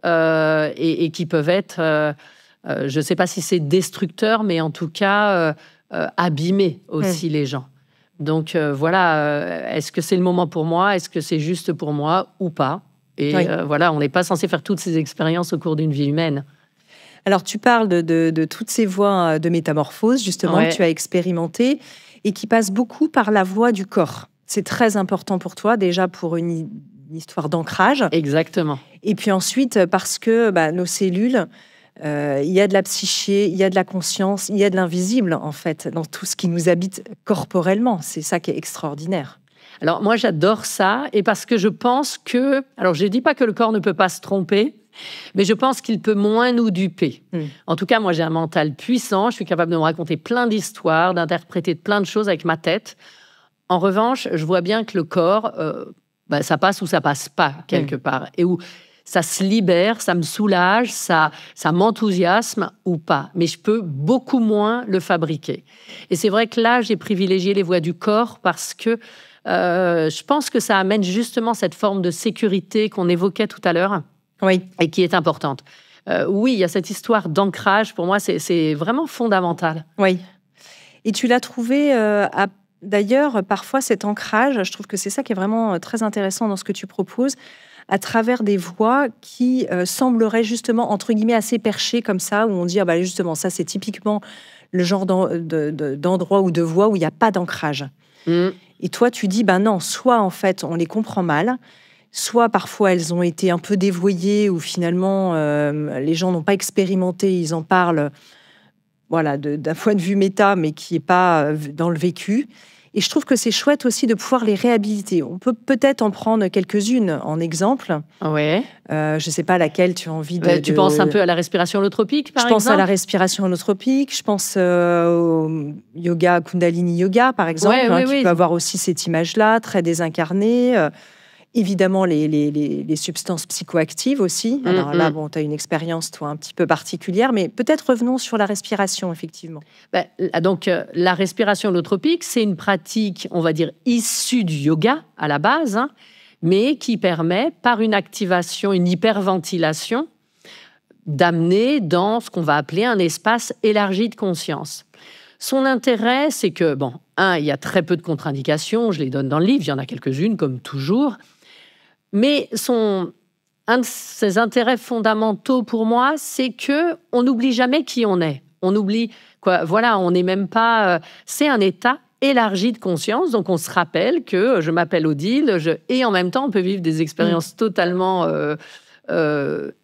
et qui peuvent être, je ne sais pas si c'est destructeur, mais en tout cas abîmer aussi les gens. Donc voilà, est-ce que c'est le moment pour moi? Est-ce que c'est juste pour moi ou pas? Et voilà, on n'est pas censé faire toutes ces expériences au cours d'une vie humaine. Alors, tu parles de toutes ces voies de métamorphose, justement, que tu as expérimentées et qui passent beaucoup par la voie du corps. C'est très important pour toi, déjà pour une histoire d'ancrage. Exactement. Et puis ensuite, parce que nos cellules, il y a de la psyché, il y a de la conscience, il y a de l'invisible, en fait, dans tout ce qui nous habite corporellement. C'est ça qui est extraordinaire. Alors, moi, j'adore ça. Et parce que je pense que... Alors, je ne dis pas que le corps ne peut pas se tromper, mais je pense qu'il peut moins nous duper. En tout cas, moi, j'ai un mental puissant. Je suis capable de me raconter plein d'histoires, d'interpréter plein de choses avec ma tête. En revanche, je vois bien que le corps, ça passe ou ça passe pas, quelque part. Et où ça se libère, ça me soulage, ça m'enthousiasme ou pas. Mais je peux beaucoup moins le fabriquer. Et c'est vrai que là, j'ai privilégié les voies du corps parce que je pense que ça amène justement cette forme de sécurité qu'on évoquait tout à l'heure. Oui. Et qui est importante. Oui, il y a cette histoire d'ancrage. Pour moi, c'est vraiment fondamental. Oui. Et tu l'as trouvé, d'ailleurs, parfois, cet ancrage, je trouve que c'est ça qui est vraiment très intéressant dans ce que tu proposes, à travers des voix qui sembleraient justement, entre guillemets, assez perchées comme ça, où on dit, justement, ça, c'est typiquement le genre d'endroit ou de voix où il n'y a pas d'ancrage. Et toi, tu dis, non, soit, en fait, on les comprend mal, soit parfois elles ont été un peu dévoyées ou finalement les gens n'ont pas expérimenté, ils en parlent d'un point de vue méta mais qui n'est pas dans le vécu. Et je trouve que c'est chouette aussi de pouvoir les réhabiliter. On peut peut-être en prendre quelques-unes en exemple. Ouais. Je ne sais pas laquelle tu as envie de... Tu penses un peu à la respiration holotropique, par exemple? Je pense à la respiration holotropique, je pense au yoga, Kundalini Yoga, par exemple, qui peut avoir aussi cette image-là, très désincarnée. Évidemment, les substances psychoactives aussi. Alors là, tu as une expérience, toi, un petit peu particulière, mais peut-être revenons sur la respiration, effectivement. Donc, la respiration holotropique, c'est une pratique, on va dire, issue du yoga à la base, mais qui permet, par une activation, une hyperventilation, d'amener dans ce qu'on va appeler un espace élargi de conscience. Son intérêt, c'est que, il y a très peu de contre-indications, je les donne dans le livre, il y en a quelques-unes, comme toujours. Mais un de ses intérêts fondamentaux pour moi, c'est qu'on n'oublie jamais qui on est. On oublie, on n'est même pas... c'est un état élargi de conscience, donc on se rappelle que je m'appelle Odile, et en même temps, on peut vivre des expériences totalement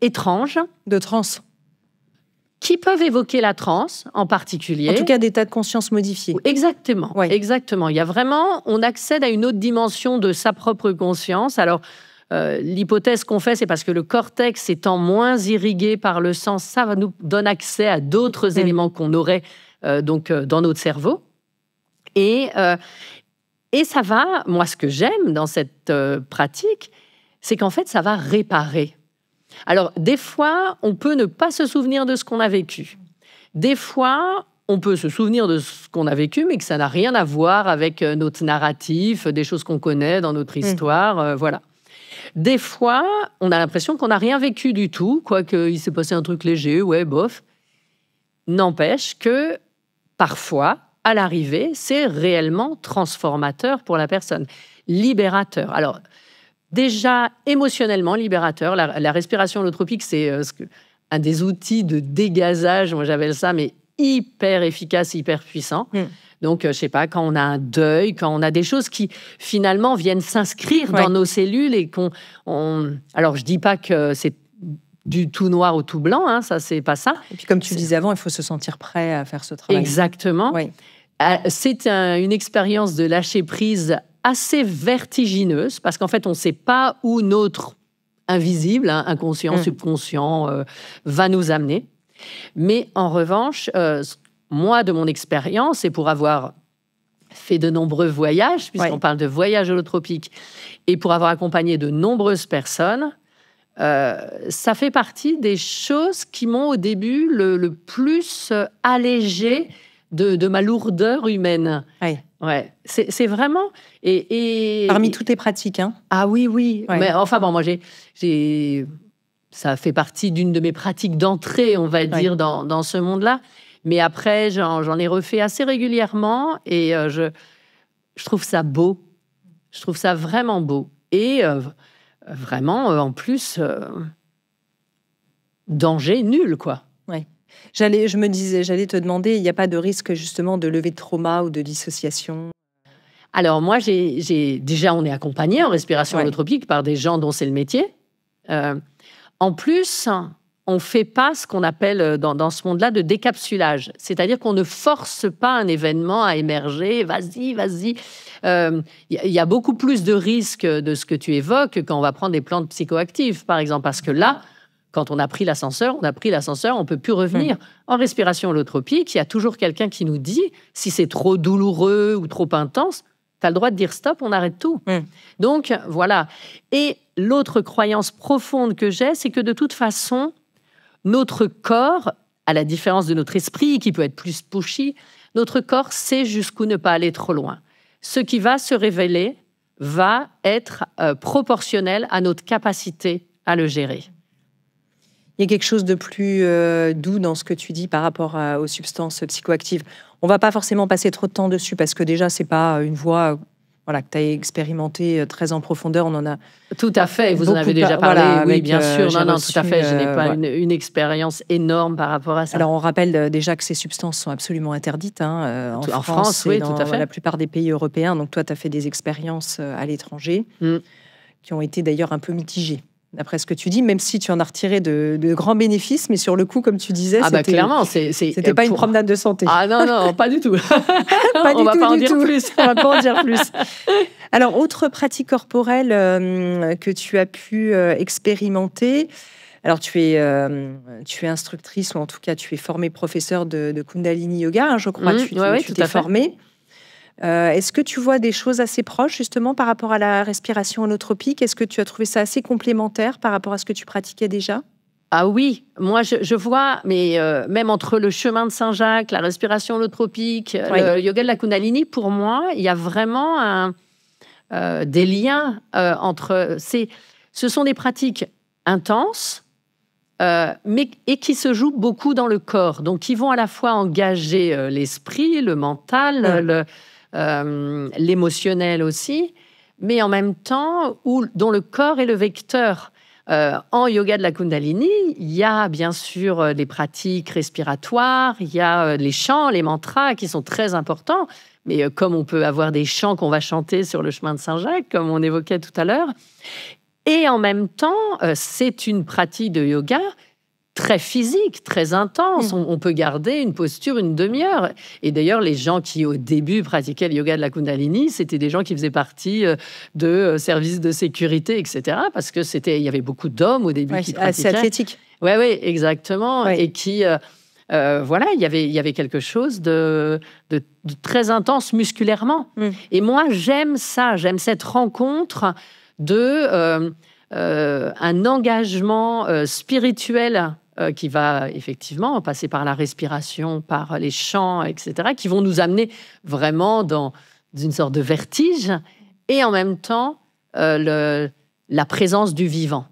étranges. De transe. Qui peuvent évoquer la transe, en particulier. En tout cas, d'état de conscience modifié. Exactement, exactement. Il y a vraiment... On accède à une autre dimension de sa propre conscience. Alors, l'hypothèse qu'on fait, c'est parce que le cortex étant moins irrigué par le sang, ça nous donne accès à d'autres éléments qu'on aurait dans notre cerveau. Et ça va... Moi, ce que j'aime dans cette pratique, c'est qu'en fait, ça va réparer. Alors, des fois, on peut ne pas se souvenir de ce qu'on a vécu. Des fois, on peut se souvenir de ce qu'on a vécu, mais que ça n'a rien à voir avec notre narratif, des choses qu'on connaît dans notre histoire, voilà. Des fois, on a l'impression qu'on n'a rien vécu du tout, qu'il s'est passé un truc léger, bof. N'empêche que, parfois, à l'arrivée, c'est réellement transformateur pour la personne, libérateur. Alors, déjà, émotionnellement libérateur. La respiration holotropique, c'est un des outils de dégazage, moi j'appelle ça, mais hyper efficace, hyper puissant. Donc, je ne sais pas, quand on a un deuil, quand on a des choses qui, finalement, viennent s'inscrire dans nos cellules et Alors, je ne dis pas que c'est du tout noir au tout blanc, hein, ça, c'est pas ça. Et puis, comme tu disais avant, il faut se sentir prêt à faire ce travail. Exactement. Oui. C'est une expérience de lâcher prise assez vertigineuse, parce qu'en fait, on ne sait pas où notre invisible, inconscient, subconscient, va nous amener. Mais en revanche, moi, de mon expérience, et pour avoir fait de nombreux voyages, puisqu'on parle de voyage holotropique, et pour avoir accompagné de nombreuses personnes, ça fait partie des choses qui m'ont au début le plus allégé de ma lourdeur humaine. Ouais. C'est vraiment... Parmi toutes tes pratiques, hein. Ah oui. Ouais. Mais enfin, bon, moi, ça fait partie d'une de mes pratiques d'entrée, on va dire, dans ce monde-là. Mais après, j'en ai refait assez régulièrement et je trouve ça beau. Je trouve ça vraiment beau. Et vraiment, en plus, danger nul, quoi. J'allais te demander, il n'y a pas de risque justement de levée de trauma ou de dissociation? Alors moi, déjà, on est accompagné en respiration holotropique par des gens dont c'est le métier. En plus, on ne fait pas ce qu'on appelle dans ce monde-là de décapsulage. C'est-à-dire qu'on ne force pas un événement à émerger. Vas-y. Il y a beaucoup plus de risques de ce que tu évoques quand on va prendre des plantes psychoactives, par exemple. Parce que là, quand on a pris l'ascenseur, on ne peut plus revenir. En respiration holotropique, il y a toujours quelqu'un qui nous dit, si c'est trop douloureux ou trop intense, tu as le droit de dire stop, on arrête tout. Donc, voilà. Et l'autre croyance profonde que j'ai, c'est que de toute façon, notre corps, à la différence de notre esprit, qui peut être plus pushy, notre corps sait jusqu'où ne pas aller trop loin. Ce qui va se révéler va être proportionnel à notre capacité à le gérer. Il y a quelque chose de plus doux dans ce que tu dis par rapport aux substances psychoactives. On ne va pas forcément passer trop de temps dessus parce que déjà, ce n'est pas une voie que tu as expérimentée très en profondeur. On en a tout à fait, vous en avez déjà parlé, oui, bien sûr. Non, tout à fait, je n'ai pas une expérience énorme par rapport à ça. Alors, on rappelle déjà que ces substances sont absolument interdites en France, oui, dans tout à fait. La plupart des pays européens. Donc, toi, tu as fait des expériences à l'étranger qui ont été d'ailleurs un peu mitigées. D'après ce que tu dis, même si tu en as retiré de grands bénéfices, mais sur le coup, comme tu disais, clairement, c'était pas une promenade de santé. Ah non, pas du tout. On va pas en dire plus. On va pas en dire plus. Alors, autre pratique corporelle que tu as pu expérimenter. Alors, tu es instructrice, ou en tout cas, tu es formée professeure de Kundalini Yoga, je crois. Tu t'es formée. Est-ce que tu vois des choses assez proches, justement, par rapport à la respiration holotropique? Est-ce que tu as trouvé ça assez complémentaire par rapport à ce que tu pratiquais déjà? Ah oui, moi, je vois, mais même entre le chemin de Saint-Jacques, la respiration holotropique, le yoga de la Kundalini, pour moi, il y a vraiment des liens entre... Ce sont des pratiques intenses, et qui se jouent beaucoup dans le corps. Donc, qui vont à la fois engager l'esprit, le mental, l'émotionnel aussi, mais en même temps, dont le corps est le vecteur. En yoga de la Kundalini, il y a bien sûr les pratiques respiratoires, il y a les chants, les mantras qui sont très importants, mais comme on peut avoir des chants qu'on va chanter sur le chemin de Saint-Jacques, comme on évoquait tout à l'heure. Et en même temps, c'est une pratique de yoga très physique, très intense. On peut garder une posture une demi-heure. Et d'ailleurs, les gens qui, au début, pratiquaient le yoga de la Kundalini, c'était des gens qui faisaient partie de services de sécurité, etc. Parce que il y avait beaucoup d'hommes au début qui pratiquaient. Assez athlétique. Oui, exactement. Ouais. Et qui... il y avait quelque chose de très intense musculairement. Et moi, j'aime ça. J'aime cette rencontre de... un engagement spirituel qui va effectivement passer par la respiration, par les chants, etc., qui vont nous amener vraiment dans une sorte de vertige et en même temps la présence du vivant.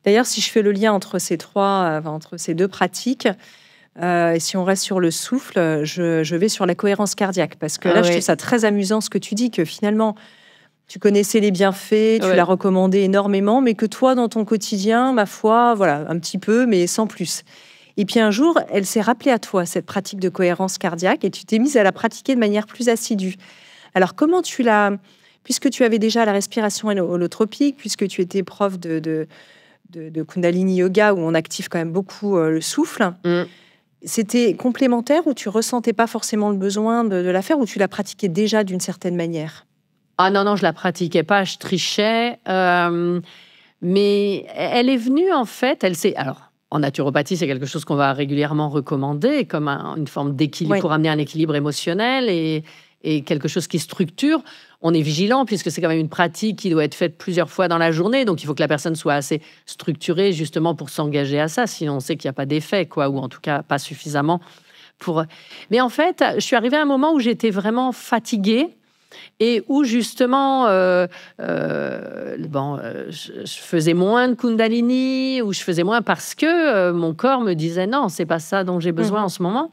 D'ailleurs, si je fais le lien entre ces deux pratiques, et si on reste sur le souffle, je vais sur la cohérence cardiaque, parce que là, je trouve ça très amusant ce que tu dis, que finalement... Tu connaissais les bienfaits, tu l'as recommandé énormément, mais que toi, dans ton quotidien, ma foi, voilà, un petit peu, mais sans plus. Et puis un jour, elle s'est rappelée à toi, cette pratique de cohérence cardiaque, et tu t'es mise à la pratiquer de manière plus assidue. Alors, comment tu l'as... Puisque tu avais déjà la respiration holotropique, puisque tu étais prof de Kundalini Yoga, où on active quand même beaucoup le souffle, c'était complémentaire ou tu ressentais pas forcément le besoin de la faire, ou tu la pratiquais déjà d'une certaine manière? Ah non, je la pratiquais pas, je trichais. Mais elle est venue, en fait, alors, en naturopathie, c'est quelque chose qu'on va régulièrement recommander comme une forme d'équilibre, pour amener un équilibre émotionnel et quelque chose qui structure. On est vigilant puisque c'est quand même une pratique qui doit être faite plusieurs fois dans la journée. Donc, il faut que la personne soit assez structurée justement pour s'engager à ça. Sinon, on sait qu'il n'y a pas d'effet, quoi, ou en tout cas pas suffisamment pour... Mais en fait, je suis arrivée à un moment où j'étais vraiment fatiguée et où justement, je faisais moins de Kundalini, ou je faisais moins parce que mon corps me disait non, c'est pas ça dont j'ai besoin en ce moment.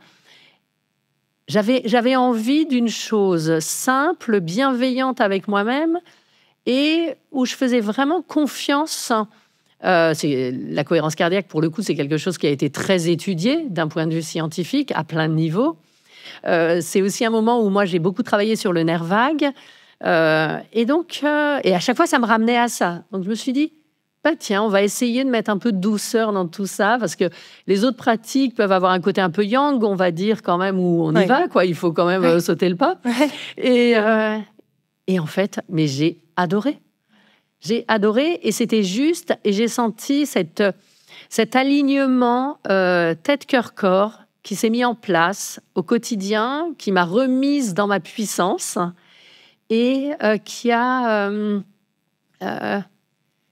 J'avais envie d'une chose simple, bienveillante avec moi-même, et où je faisais vraiment confiance. La cohérence cardiaque, pour le coup, c'est quelque chose qui a été très étudié d'un point de vue scientifique à plein de niveaux. C'est aussi un moment où moi j'ai beaucoup travaillé sur le nerf vague, et à chaque fois ça me ramenait à ça. Donc je me suis dit, tiens, on va essayer de mettre un peu de douceur dans tout ça, parce que les autres pratiques peuvent avoir un côté un peu yang, on va dire quand même, où on y va, quoi. Il faut quand même sauter le pas. Et en fait, mais j'ai adoré, et c'était juste, et j'ai senti cet alignement tête, cœur, corps qui s'est mis en place au quotidien, qui m'a remise dans ma puissance, et qui a...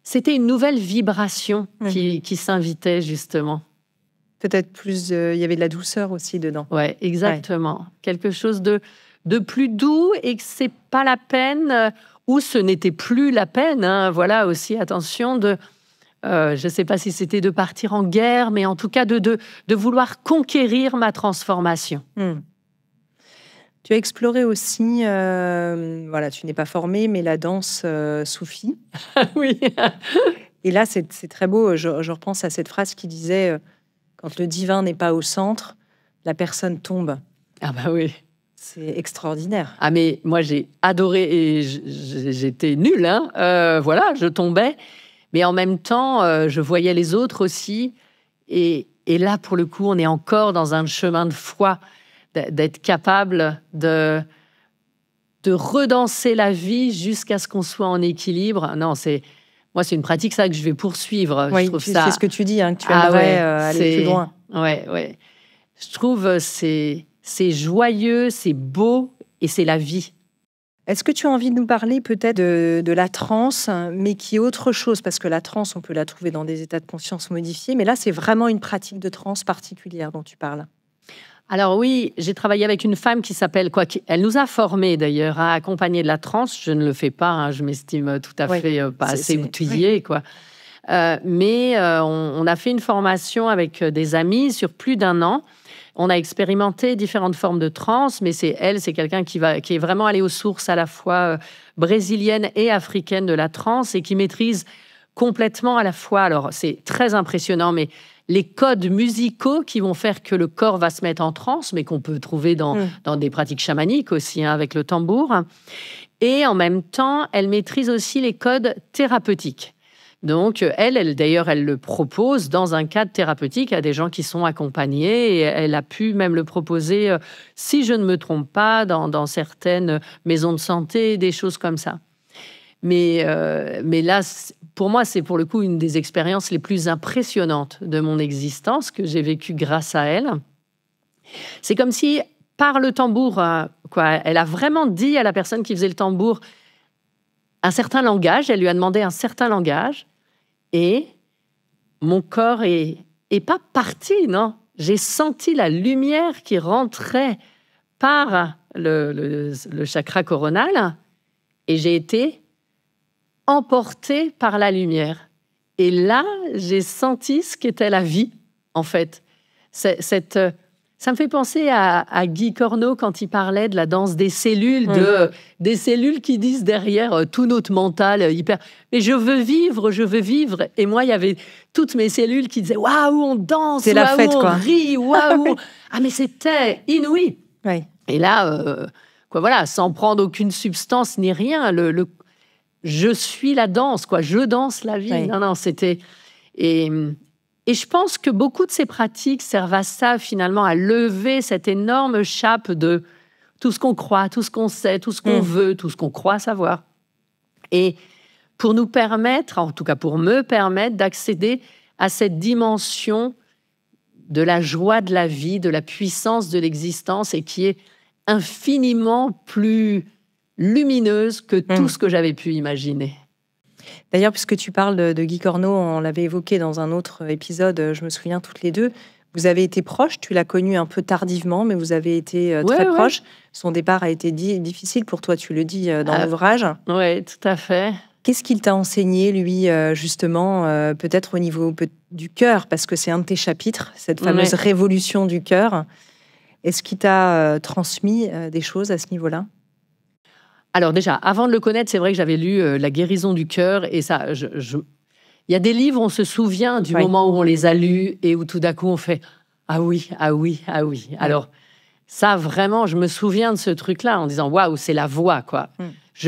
c'était une nouvelle vibration qui s'invitait, justement. Peut-être plus... Il y avait de la douceur aussi dedans. Oui, exactement. Ouais. Quelque chose de plus doux, et que c'est pas la peine, ou ce n'était plus la peine. Hein, voilà, aussi, attention de... je ne sais pas si c'était de partir en guerre, mais en tout cas de vouloir conquérir ma transformation. Tu as exploré aussi, tu n'es pas formée, mais la danse soufie. Oui. Et là, c'est très beau. Je repense à cette phrase qui disait quand le divin n'est pas au centre, la personne tombe. Ah bah oui. C'est extraordinaire. Ah mais moi, j'ai adoré, et j'étais nulle. Hein. Je tombais. Mais en même temps, je voyais les autres aussi. Et là, pour le coup, on est encore dans un chemin de foi, d'être capable de redanser la vie jusqu'à ce qu'on soit en équilibre. Non, c'est une pratique, ça, que je vais poursuivre. Oui, je trouve ça... c'est ce que tu dis, hein, que tu aimerais aller plus loin. Oui. Je trouve c'est joyeux, c'est beau, et c'est la vie. Est-ce que tu as envie de nous parler peut-être de la transe, mais qui est autre chose? Parce que la transe, on peut la trouver dans des états de conscience modifiés, mais là, c'est vraiment une pratique de transe particulière dont tu parles. Alors oui, j'ai travaillé avec une femme qui s'appelle... Elle nous a formés d'ailleurs à accompagner de la transe. Je ne le fais pas, hein, je m'estime tout à fait pas assez outillée, quoi. Mais on a fait une formation avec des amis sur plus d'1 an. On a expérimenté différentes formes de transe, mais c'est quelqu'un qui est vraiment allé aux sources à la fois brésilienne et africaine de la transe, et qui maîtrise complètement à la fois. Alors, c'est très impressionnant, mais les codes musicaux qui vont faire que le corps va se mettre en transe, mais qu'on peut trouver dans des pratiques chamaniques aussi, hein, avec le tambour. Et en même temps, elle maîtrise aussi les codes thérapeutiques. Donc, elle, d'ailleurs, elle le propose dans un cadre thérapeutique à des gens qui sont accompagnés, et elle a pu même le proposer, si je ne me trompe pas, dans certaines maisons de santé, des choses comme ça. Mais là, pour moi, c'est pour le coup une des expériences les plus impressionnantes de mon existence, que j'ai vécue grâce à elle. C'est comme si, par le tambour, elle a vraiment dit à la personne qui faisait le tambour un certain langage, elle lui a demandé un certain langage, et mon corps est pas parti, non. J'ai senti la lumière qui rentrait par le chakra coronal, et j'ai été emportée par la lumière. Et là, j'ai senti ce qu'était la vie, en fait. Cette Ça me fait penser à Guy Corneau quand il parlait de la danse des cellules, des cellules qui disent derrière tout notre mental hyper. Mais je veux vivre, je veux vivre. Et moi, il y avait toutes mes cellules qui disaient waouh, on danse, c'est la fête, on quoi. rit, waouh. Ah, mais c'était inouï. Oui. Et là, voilà, sans prendre aucune substance ni rien, je suis la danse, quoi. Je danse la vie. Oui. Non, c'était. Et je pense que beaucoup de ces pratiques servent à ça, finalement, à lever cette énorme chape de tout ce qu'on croit, tout ce qu'on sait, tout ce qu'on veut, tout ce qu'on croit savoir. Et pour nous permettre, en tout cas pour me permettre, d'accéder à cette dimension de la joie de la vie, de la puissance de l'existence, et qui est infiniment plus lumineuse que tout ce que j'avais pu imaginer. D'ailleurs, puisque tu parles de Guy Corneau, on l'avait évoqué dans un autre épisode, je me souviens toutes les deux, vous avez été proches, tu l'as connu un peu tardivement, mais vous avez été très proches. Son départ a été difficile pour toi, tu le dis dans l'ouvrage. Oui, tout à fait. Qu'est-ce qu'il t'a enseigné, lui, justement, peut-être au niveau du cœur, parce que c'est un de tes chapitres, cette fameuse révolution du cœur. Est-ce qu'il t'a transmis des choses à ce niveau-là ? Alors déjà, avant de le connaître, c'est vrai que j'avais lu La guérison du cœur, et ça, il y a des livres, on se souvient du moment où on les a lus et où tout d'un coup on fait « Ah oui, ah oui, ah oui ». Alors ça, vraiment, je me souviens de ce truc-là en disant « Waouh, c'est la voix, quoi ».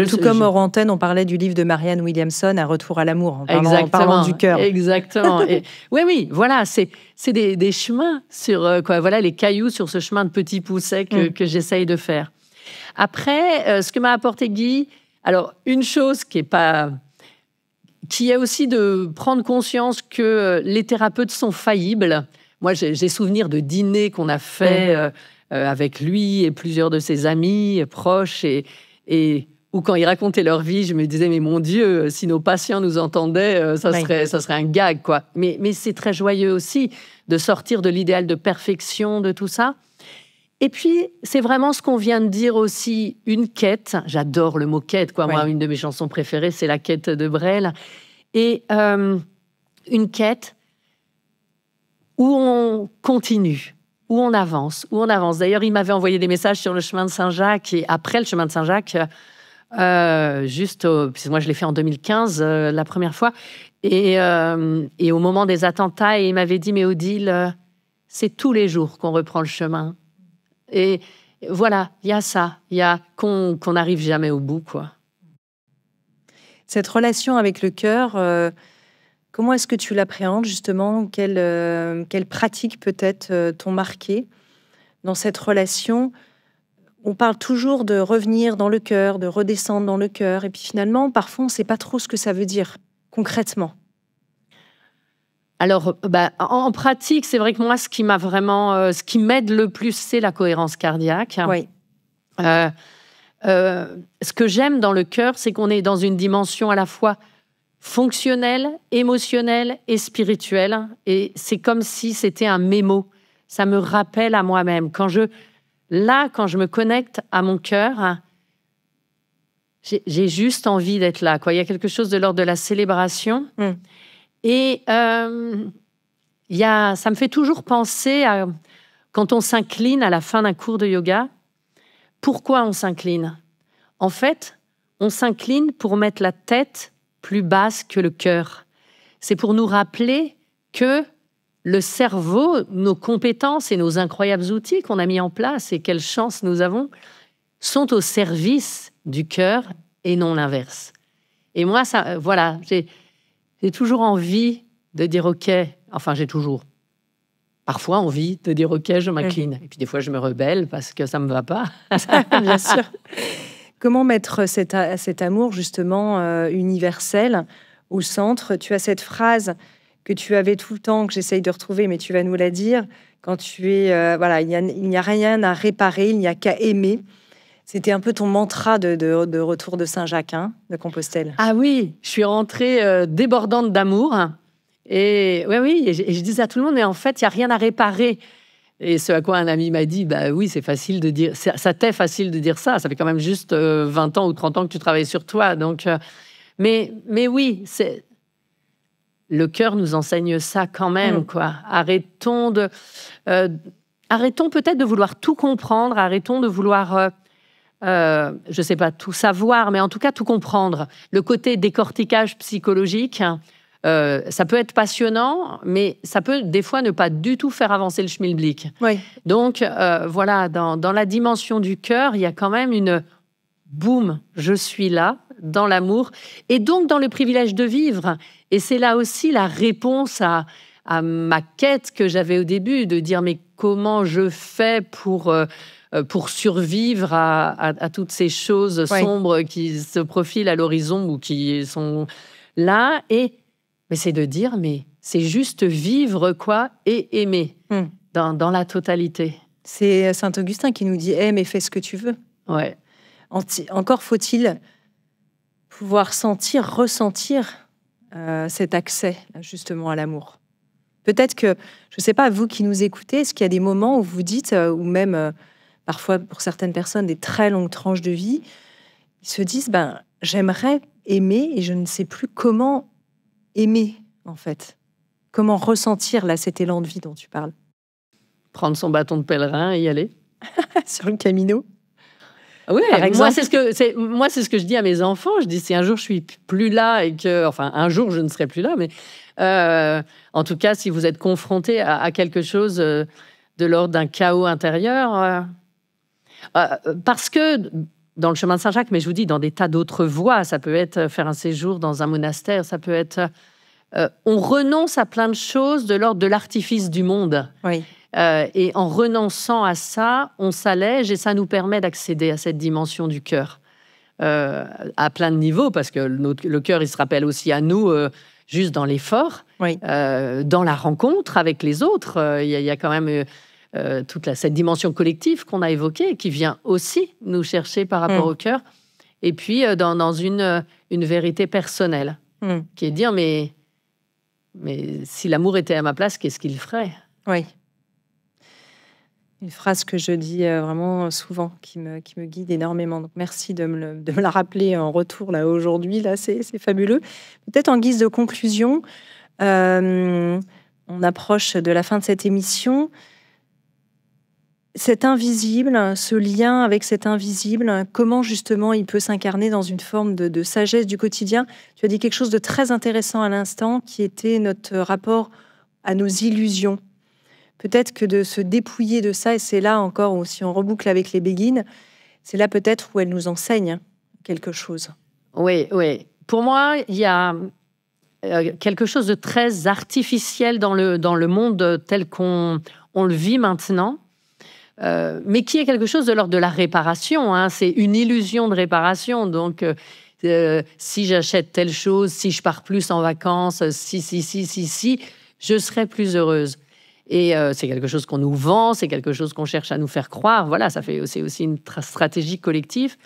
Tout comme hors antenne, on parlait du livre de Marianne Williamson, Un retour à l'amour, en parlant du cœur. Exactement. Oui, voilà, c'est des chemins sur voilà, les cailloux sur ce chemin de petits poussets que j'essaye de faire. Après, ce que m'a apporté Guy, alors une chose qui est aussi de prendre conscience que les thérapeutes sont faillibles. Moi, j'ai souvenir de dîners qu'on a fait avec lui et plusieurs de ses amis proches, et où quand ils racontaient leur vie, je me disais, mais mon Dieu, si nos patients nous entendaient, ça serait un gag, quoi. Mais c'est très joyeux aussi de sortir de l'idéal de perfection, de tout ça. Et puis, c'est vraiment ce qu'on vient de dire aussi, une quête. J'adore le mot quête, quoi. Moi, une de mes chansons préférées, c'est La quête de Brel. Et une quête où on continue, où on avance, D'ailleurs, il m'avait envoyé des messages sur le chemin de Saint-Jacques, et après le chemin de Saint-Jacques, puisque moi, je l'ai fait en 2015, la première fois, et au moment des attentats, et il m'avait dit, mais Odile, c'est tous les jours qu'on reprend le chemin. Et voilà, il y a ça, il y a qu'on n'arrive jamais au bout, quoi. Cette relation avec le cœur, comment est-ce que tu l'appréhendes, justement ? Quelles pratiques, peut-être, t'ont marqué dans cette relation ? On parle toujours de revenir dans le cœur, de redescendre dans le cœur, et puis finalement, parfois, on ne sait pas trop ce que ça veut dire, concrètement. Alors, en pratique, c'est vrai que moi, ce qui m'aide le plus, c'est la cohérence cardiaque. Oui. Ce que j'aime dans le cœur, c'est qu'on est dans une dimension à la fois fonctionnelle, émotionnelle et spirituelle. Et c'est comme si c'était un mémo. Ça me rappelle à moi-même. Quand je me connecte à mon cœur, j'ai juste envie d'être là, quoi. Il y a quelque chose de l'ordre de la célébration. Et ça me fait toujours penser à quand on s'incline à la fin d'un cours de yoga. Pourquoi on s'incline ? En fait, on s'incline pour mettre la tête plus basse que le cœur. C'est pour nous rappeler que le cerveau, nos compétences et nos incroyables outils qu'on a mis en place, et quelle chance nous avons, sont au service du cœur et non l'inverse. Et moi, ça, voilà, j'ai toujours envie de dire OK. Enfin, j'ai toujours parfois envie de dire OK, je m'incline. Et puis des fois, je me rebelle parce que ça ne me va pas. Bien sûr. Comment mettre cet amour, justement, universel au centre ? Tu as cette phrase que tu avais tout le temps, que j'essaye de retrouver, mais tu vas nous la dire. Quand tu es... il n'y a rien à réparer, il n'y a qu'à aimer. C'était un peu ton mantra de retour de Saint-Jacques, de Compostelle. Ah oui, je suis rentrée débordante d'amour. Et oui, et je disais à tout le monde, mais en fait, il n'y a rien à réparer. Et ce à quoi un ami m'a dit, oui, c'est facile de dire, ça t'est facile de dire ça. Ça fait quand même juste 20 ans ou 30 ans que tu travailles sur toi. Donc, mais oui, le cœur nous enseigne ça quand même, quoi. Arrêtons arrêtons peut-être de vouloir tout comprendre, arrêtons de vouloir, je ne sais pas, tout savoir, mais en tout cas tout comprendre. Le côté décortiquage psychologique, ça peut être passionnant, mais ça peut des fois ne pas du tout faire avancer le schmilblick. Oui. Donc voilà, dans la dimension du cœur, il y a quand même une boum, je suis là, dans l'amour, et donc dans le privilège de vivre. Et c'est là aussi la réponse à ma quête que j'avais au début, de dire mais comment je fais pour survivre à toutes ces choses sombres qui se profilent à l'horizon ou qui sont là. Mais c'est de dire, mais c'est juste vivre quoi et aimer dans la totalité. C'est Saint Augustin qui nous dit « aime et fais ce que tu veux ». Ouais. Encore faut-il pouvoir ressentir cet accès justement à l'amour. Peut-être que, je ne sais pas, vous qui nous écoutez, est-ce qu'il y a des moments où vous dites, ou même parfois pour certaines personnes, des très longues tranches de vie, ils se disent, j'aimerais aimer et je ne sais plus comment aimer, en fait. Comment ressentir, là, cet élan de vie dont tu parles. Prendre son bâton de pèlerin et y aller. Sur le Camino. Oui, moi, c'est ce que je dis à mes enfants. Je dis, si un jour je suis plus là et que... Enfin, un jour, je ne serai plus là, mais... en tout cas, si vous êtes confronté à quelque chose de l'ordre d'un chaos intérieur... parce que... Dans le chemin de Saint-Jacques, mais je vous dis, dans des tas d'autres voies, ça peut être faire un séjour dans un monastère, ça peut être... on renonce à plein de choses de l'ordre de l'artifice du monde. Oui. Et en renonçant à ça, on s'allège et ça nous permet d'accéder à cette dimension du cœur. À plein de niveaux, parce que le cœur, il se rappelle aussi à nous, juste dans l'effort, dans la rencontre avec les autres. Il y a quand même... toute cette dimension collective qu'on a évoquée, qui vient aussi nous chercher par rapport au cœur, et puis dans une vérité personnelle, qui est de dire, mais si l'amour était à ma place, qu'est-ce qu'il ferait ? Oui. Une phrase que je dis vraiment souvent, qui me guide énormément. Donc merci de me la rappeler en retour là aujourd'hui. Là, c'est fabuleux. Peut-être en guise de conclusion, on approche de la fin de cette émission. Cet invisible, ce lien avec cet invisible, comment justement il peut s'incarner dans une forme de sagesse du quotidien. Tu as dit quelque chose de très intéressant à l'instant, qui était notre rapport à nos illusions. Peut-être que de se dépouiller de ça, et c'est là encore, si on reboucle avec les béguines, c'est là peut-être où elle nous enseigne quelque chose. Oui. Pour moi, il y a quelque chose de très artificiel dans le monde tel qu'on le vit maintenant. Mais qui est quelque chose de l'ordre de la réparation. C'est une illusion de réparation. Donc, si j'achète telle chose, si je pars plus en vacances, si, je serai plus heureuse. Et c'est quelque chose qu'on nous vend, c'est quelque chose qu'on cherche à nous faire croire. Voilà, c'est aussi une stratégie collective.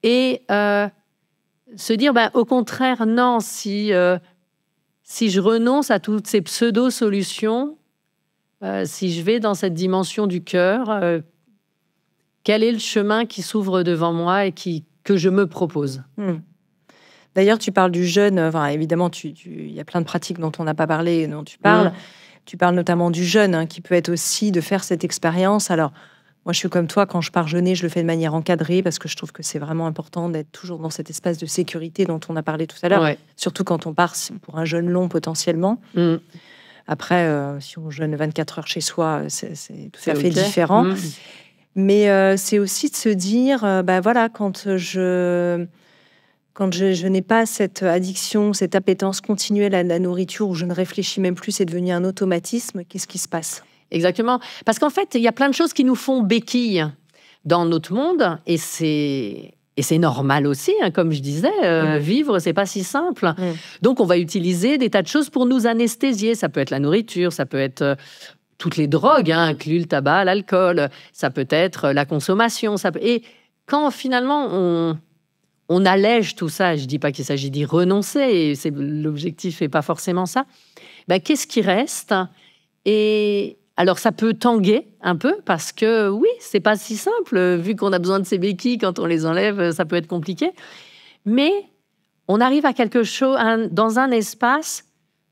Et se dire, au contraire, non, si je renonce à toutes ces pseudo-solutions, si je vais dans cette dimension du cœur, quel est le chemin qui s'ouvre devant moi et que je me propose ? D'ailleurs, tu parles du jeûne. Évidemment, il y a plein de pratiques dont on n'a pas parlé et dont tu parles. Tu parles notamment du jeûne, qui peut être aussi de faire cette expérience. Alors, moi, je suis comme toi, quand je pars jeûner, je le fais de manière encadrée parce que je trouve que c'est vraiment important d'être toujours dans cet espace de sécurité dont on a parlé tout à l'heure. Ouais. Surtout quand on part pour un jeûne long, potentiellement. Après, si on jeûne 24 heures chez soi, c'est tout à fait différent. Mais c'est aussi de se dire, quand je n'ai pas cette addiction, cette appétence continuelle à la nourriture, où je ne réfléchis même plus, c'est devenu un automatisme, qu'est-ce qui se passe ? Exactement. Parce qu'en fait, il y a plein de choses qui nous font béquille dans notre monde, et c'est normal aussi, comme je disais, vivre, c'est pas si simple. Donc, on va utiliser des tas de choses pour nous anesthésier. Ça peut être la nourriture, ça peut être toutes les drogues, inclus le tabac, l'alcool, ça peut être la consommation. Et quand finalement on allège tout ça, je dis pas qu'il s'agit d'y renoncer, et l'objectif n'est pas forcément ça, qu'est-ce qui reste ? Et alors, ça peut tanguer un peu, parce que oui, c'est pas si simple, vu qu'on a besoin de ces béquilles, quand on les enlève, ça peut être compliqué. Mais on arrive à quelque chose, dans un espace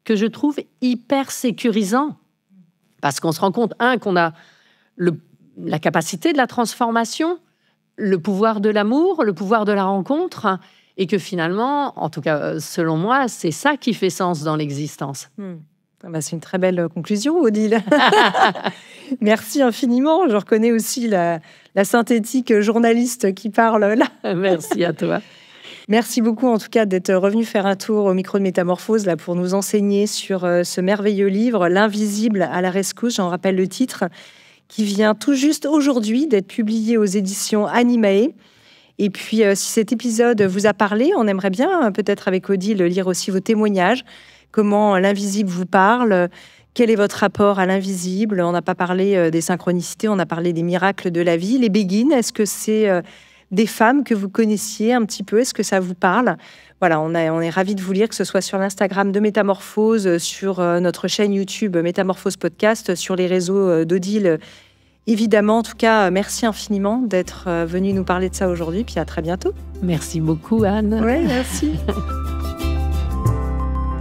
que je trouve hyper sécurisant. Parce qu'on se rend compte, qu'on a la capacité de la transformation, le pouvoir de l'amour, le pouvoir de la rencontre, et que finalement, en tout cas selon moi, c'est ça qui fait sens dans l'existence. C'est une très belle conclusion, Odile. Merci infiniment. Je reconnais aussi la synthétique journaliste qui parle là. Merci à toi. Merci beaucoup en tout cas d'être revenu faire un tour au micro de Métamorphose là, pour nous enseigner sur ce merveilleux livre, L'invisible à la rescousse, j'en rappelle le titre, qui vient tout juste aujourd'hui d'être publié aux éditions Animae. Et puis, si cet épisode vous a parlé, on aimerait bien, peut-être avec Odile, lire aussi vos témoignages. Comment l'invisible vous parle? Quel est votre rapport à l'invisible? On n'a pas parlé des synchronicités, on a parlé des miracles de la vie. Les béguines, est-ce que c'est des femmes que vous connaissiez un petit peu? Est-ce que ça vous parle? Voilà, on est ravis de vous lire, que ce soit sur l'Instagram de Métamorphose, sur notre chaîne YouTube Métamorphose Podcast, sur les réseaux d'Odile. Évidemment, en tout cas, merci infiniment d'être venue nous parler de ça aujourd'hui, puis à très bientôt. Merci beaucoup, Anne. Oui, merci.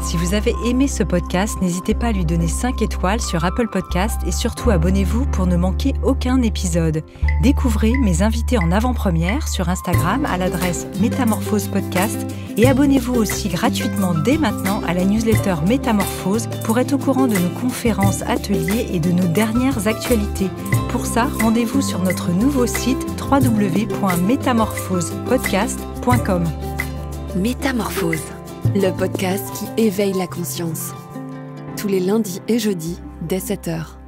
Si vous avez aimé ce podcast, n'hésitez pas à lui donner 5 étoiles sur Apple Podcast et surtout abonnez-vous pour ne manquer aucun épisode. Découvrez mes invités en avant-première sur Instagram à l'adresse Métamorphose Podcast et abonnez-vous aussi gratuitement dès maintenant à la newsletter Métamorphose pour être au courant de nos conférences, ateliers et de nos dernières actualités. Pour ça, rendez-vous sur notre nouveau site www.métamorphosepodcast.com. Métamorphose, le podcast qui éveille la conscience. Tous les lundis et jeudis dès 7h.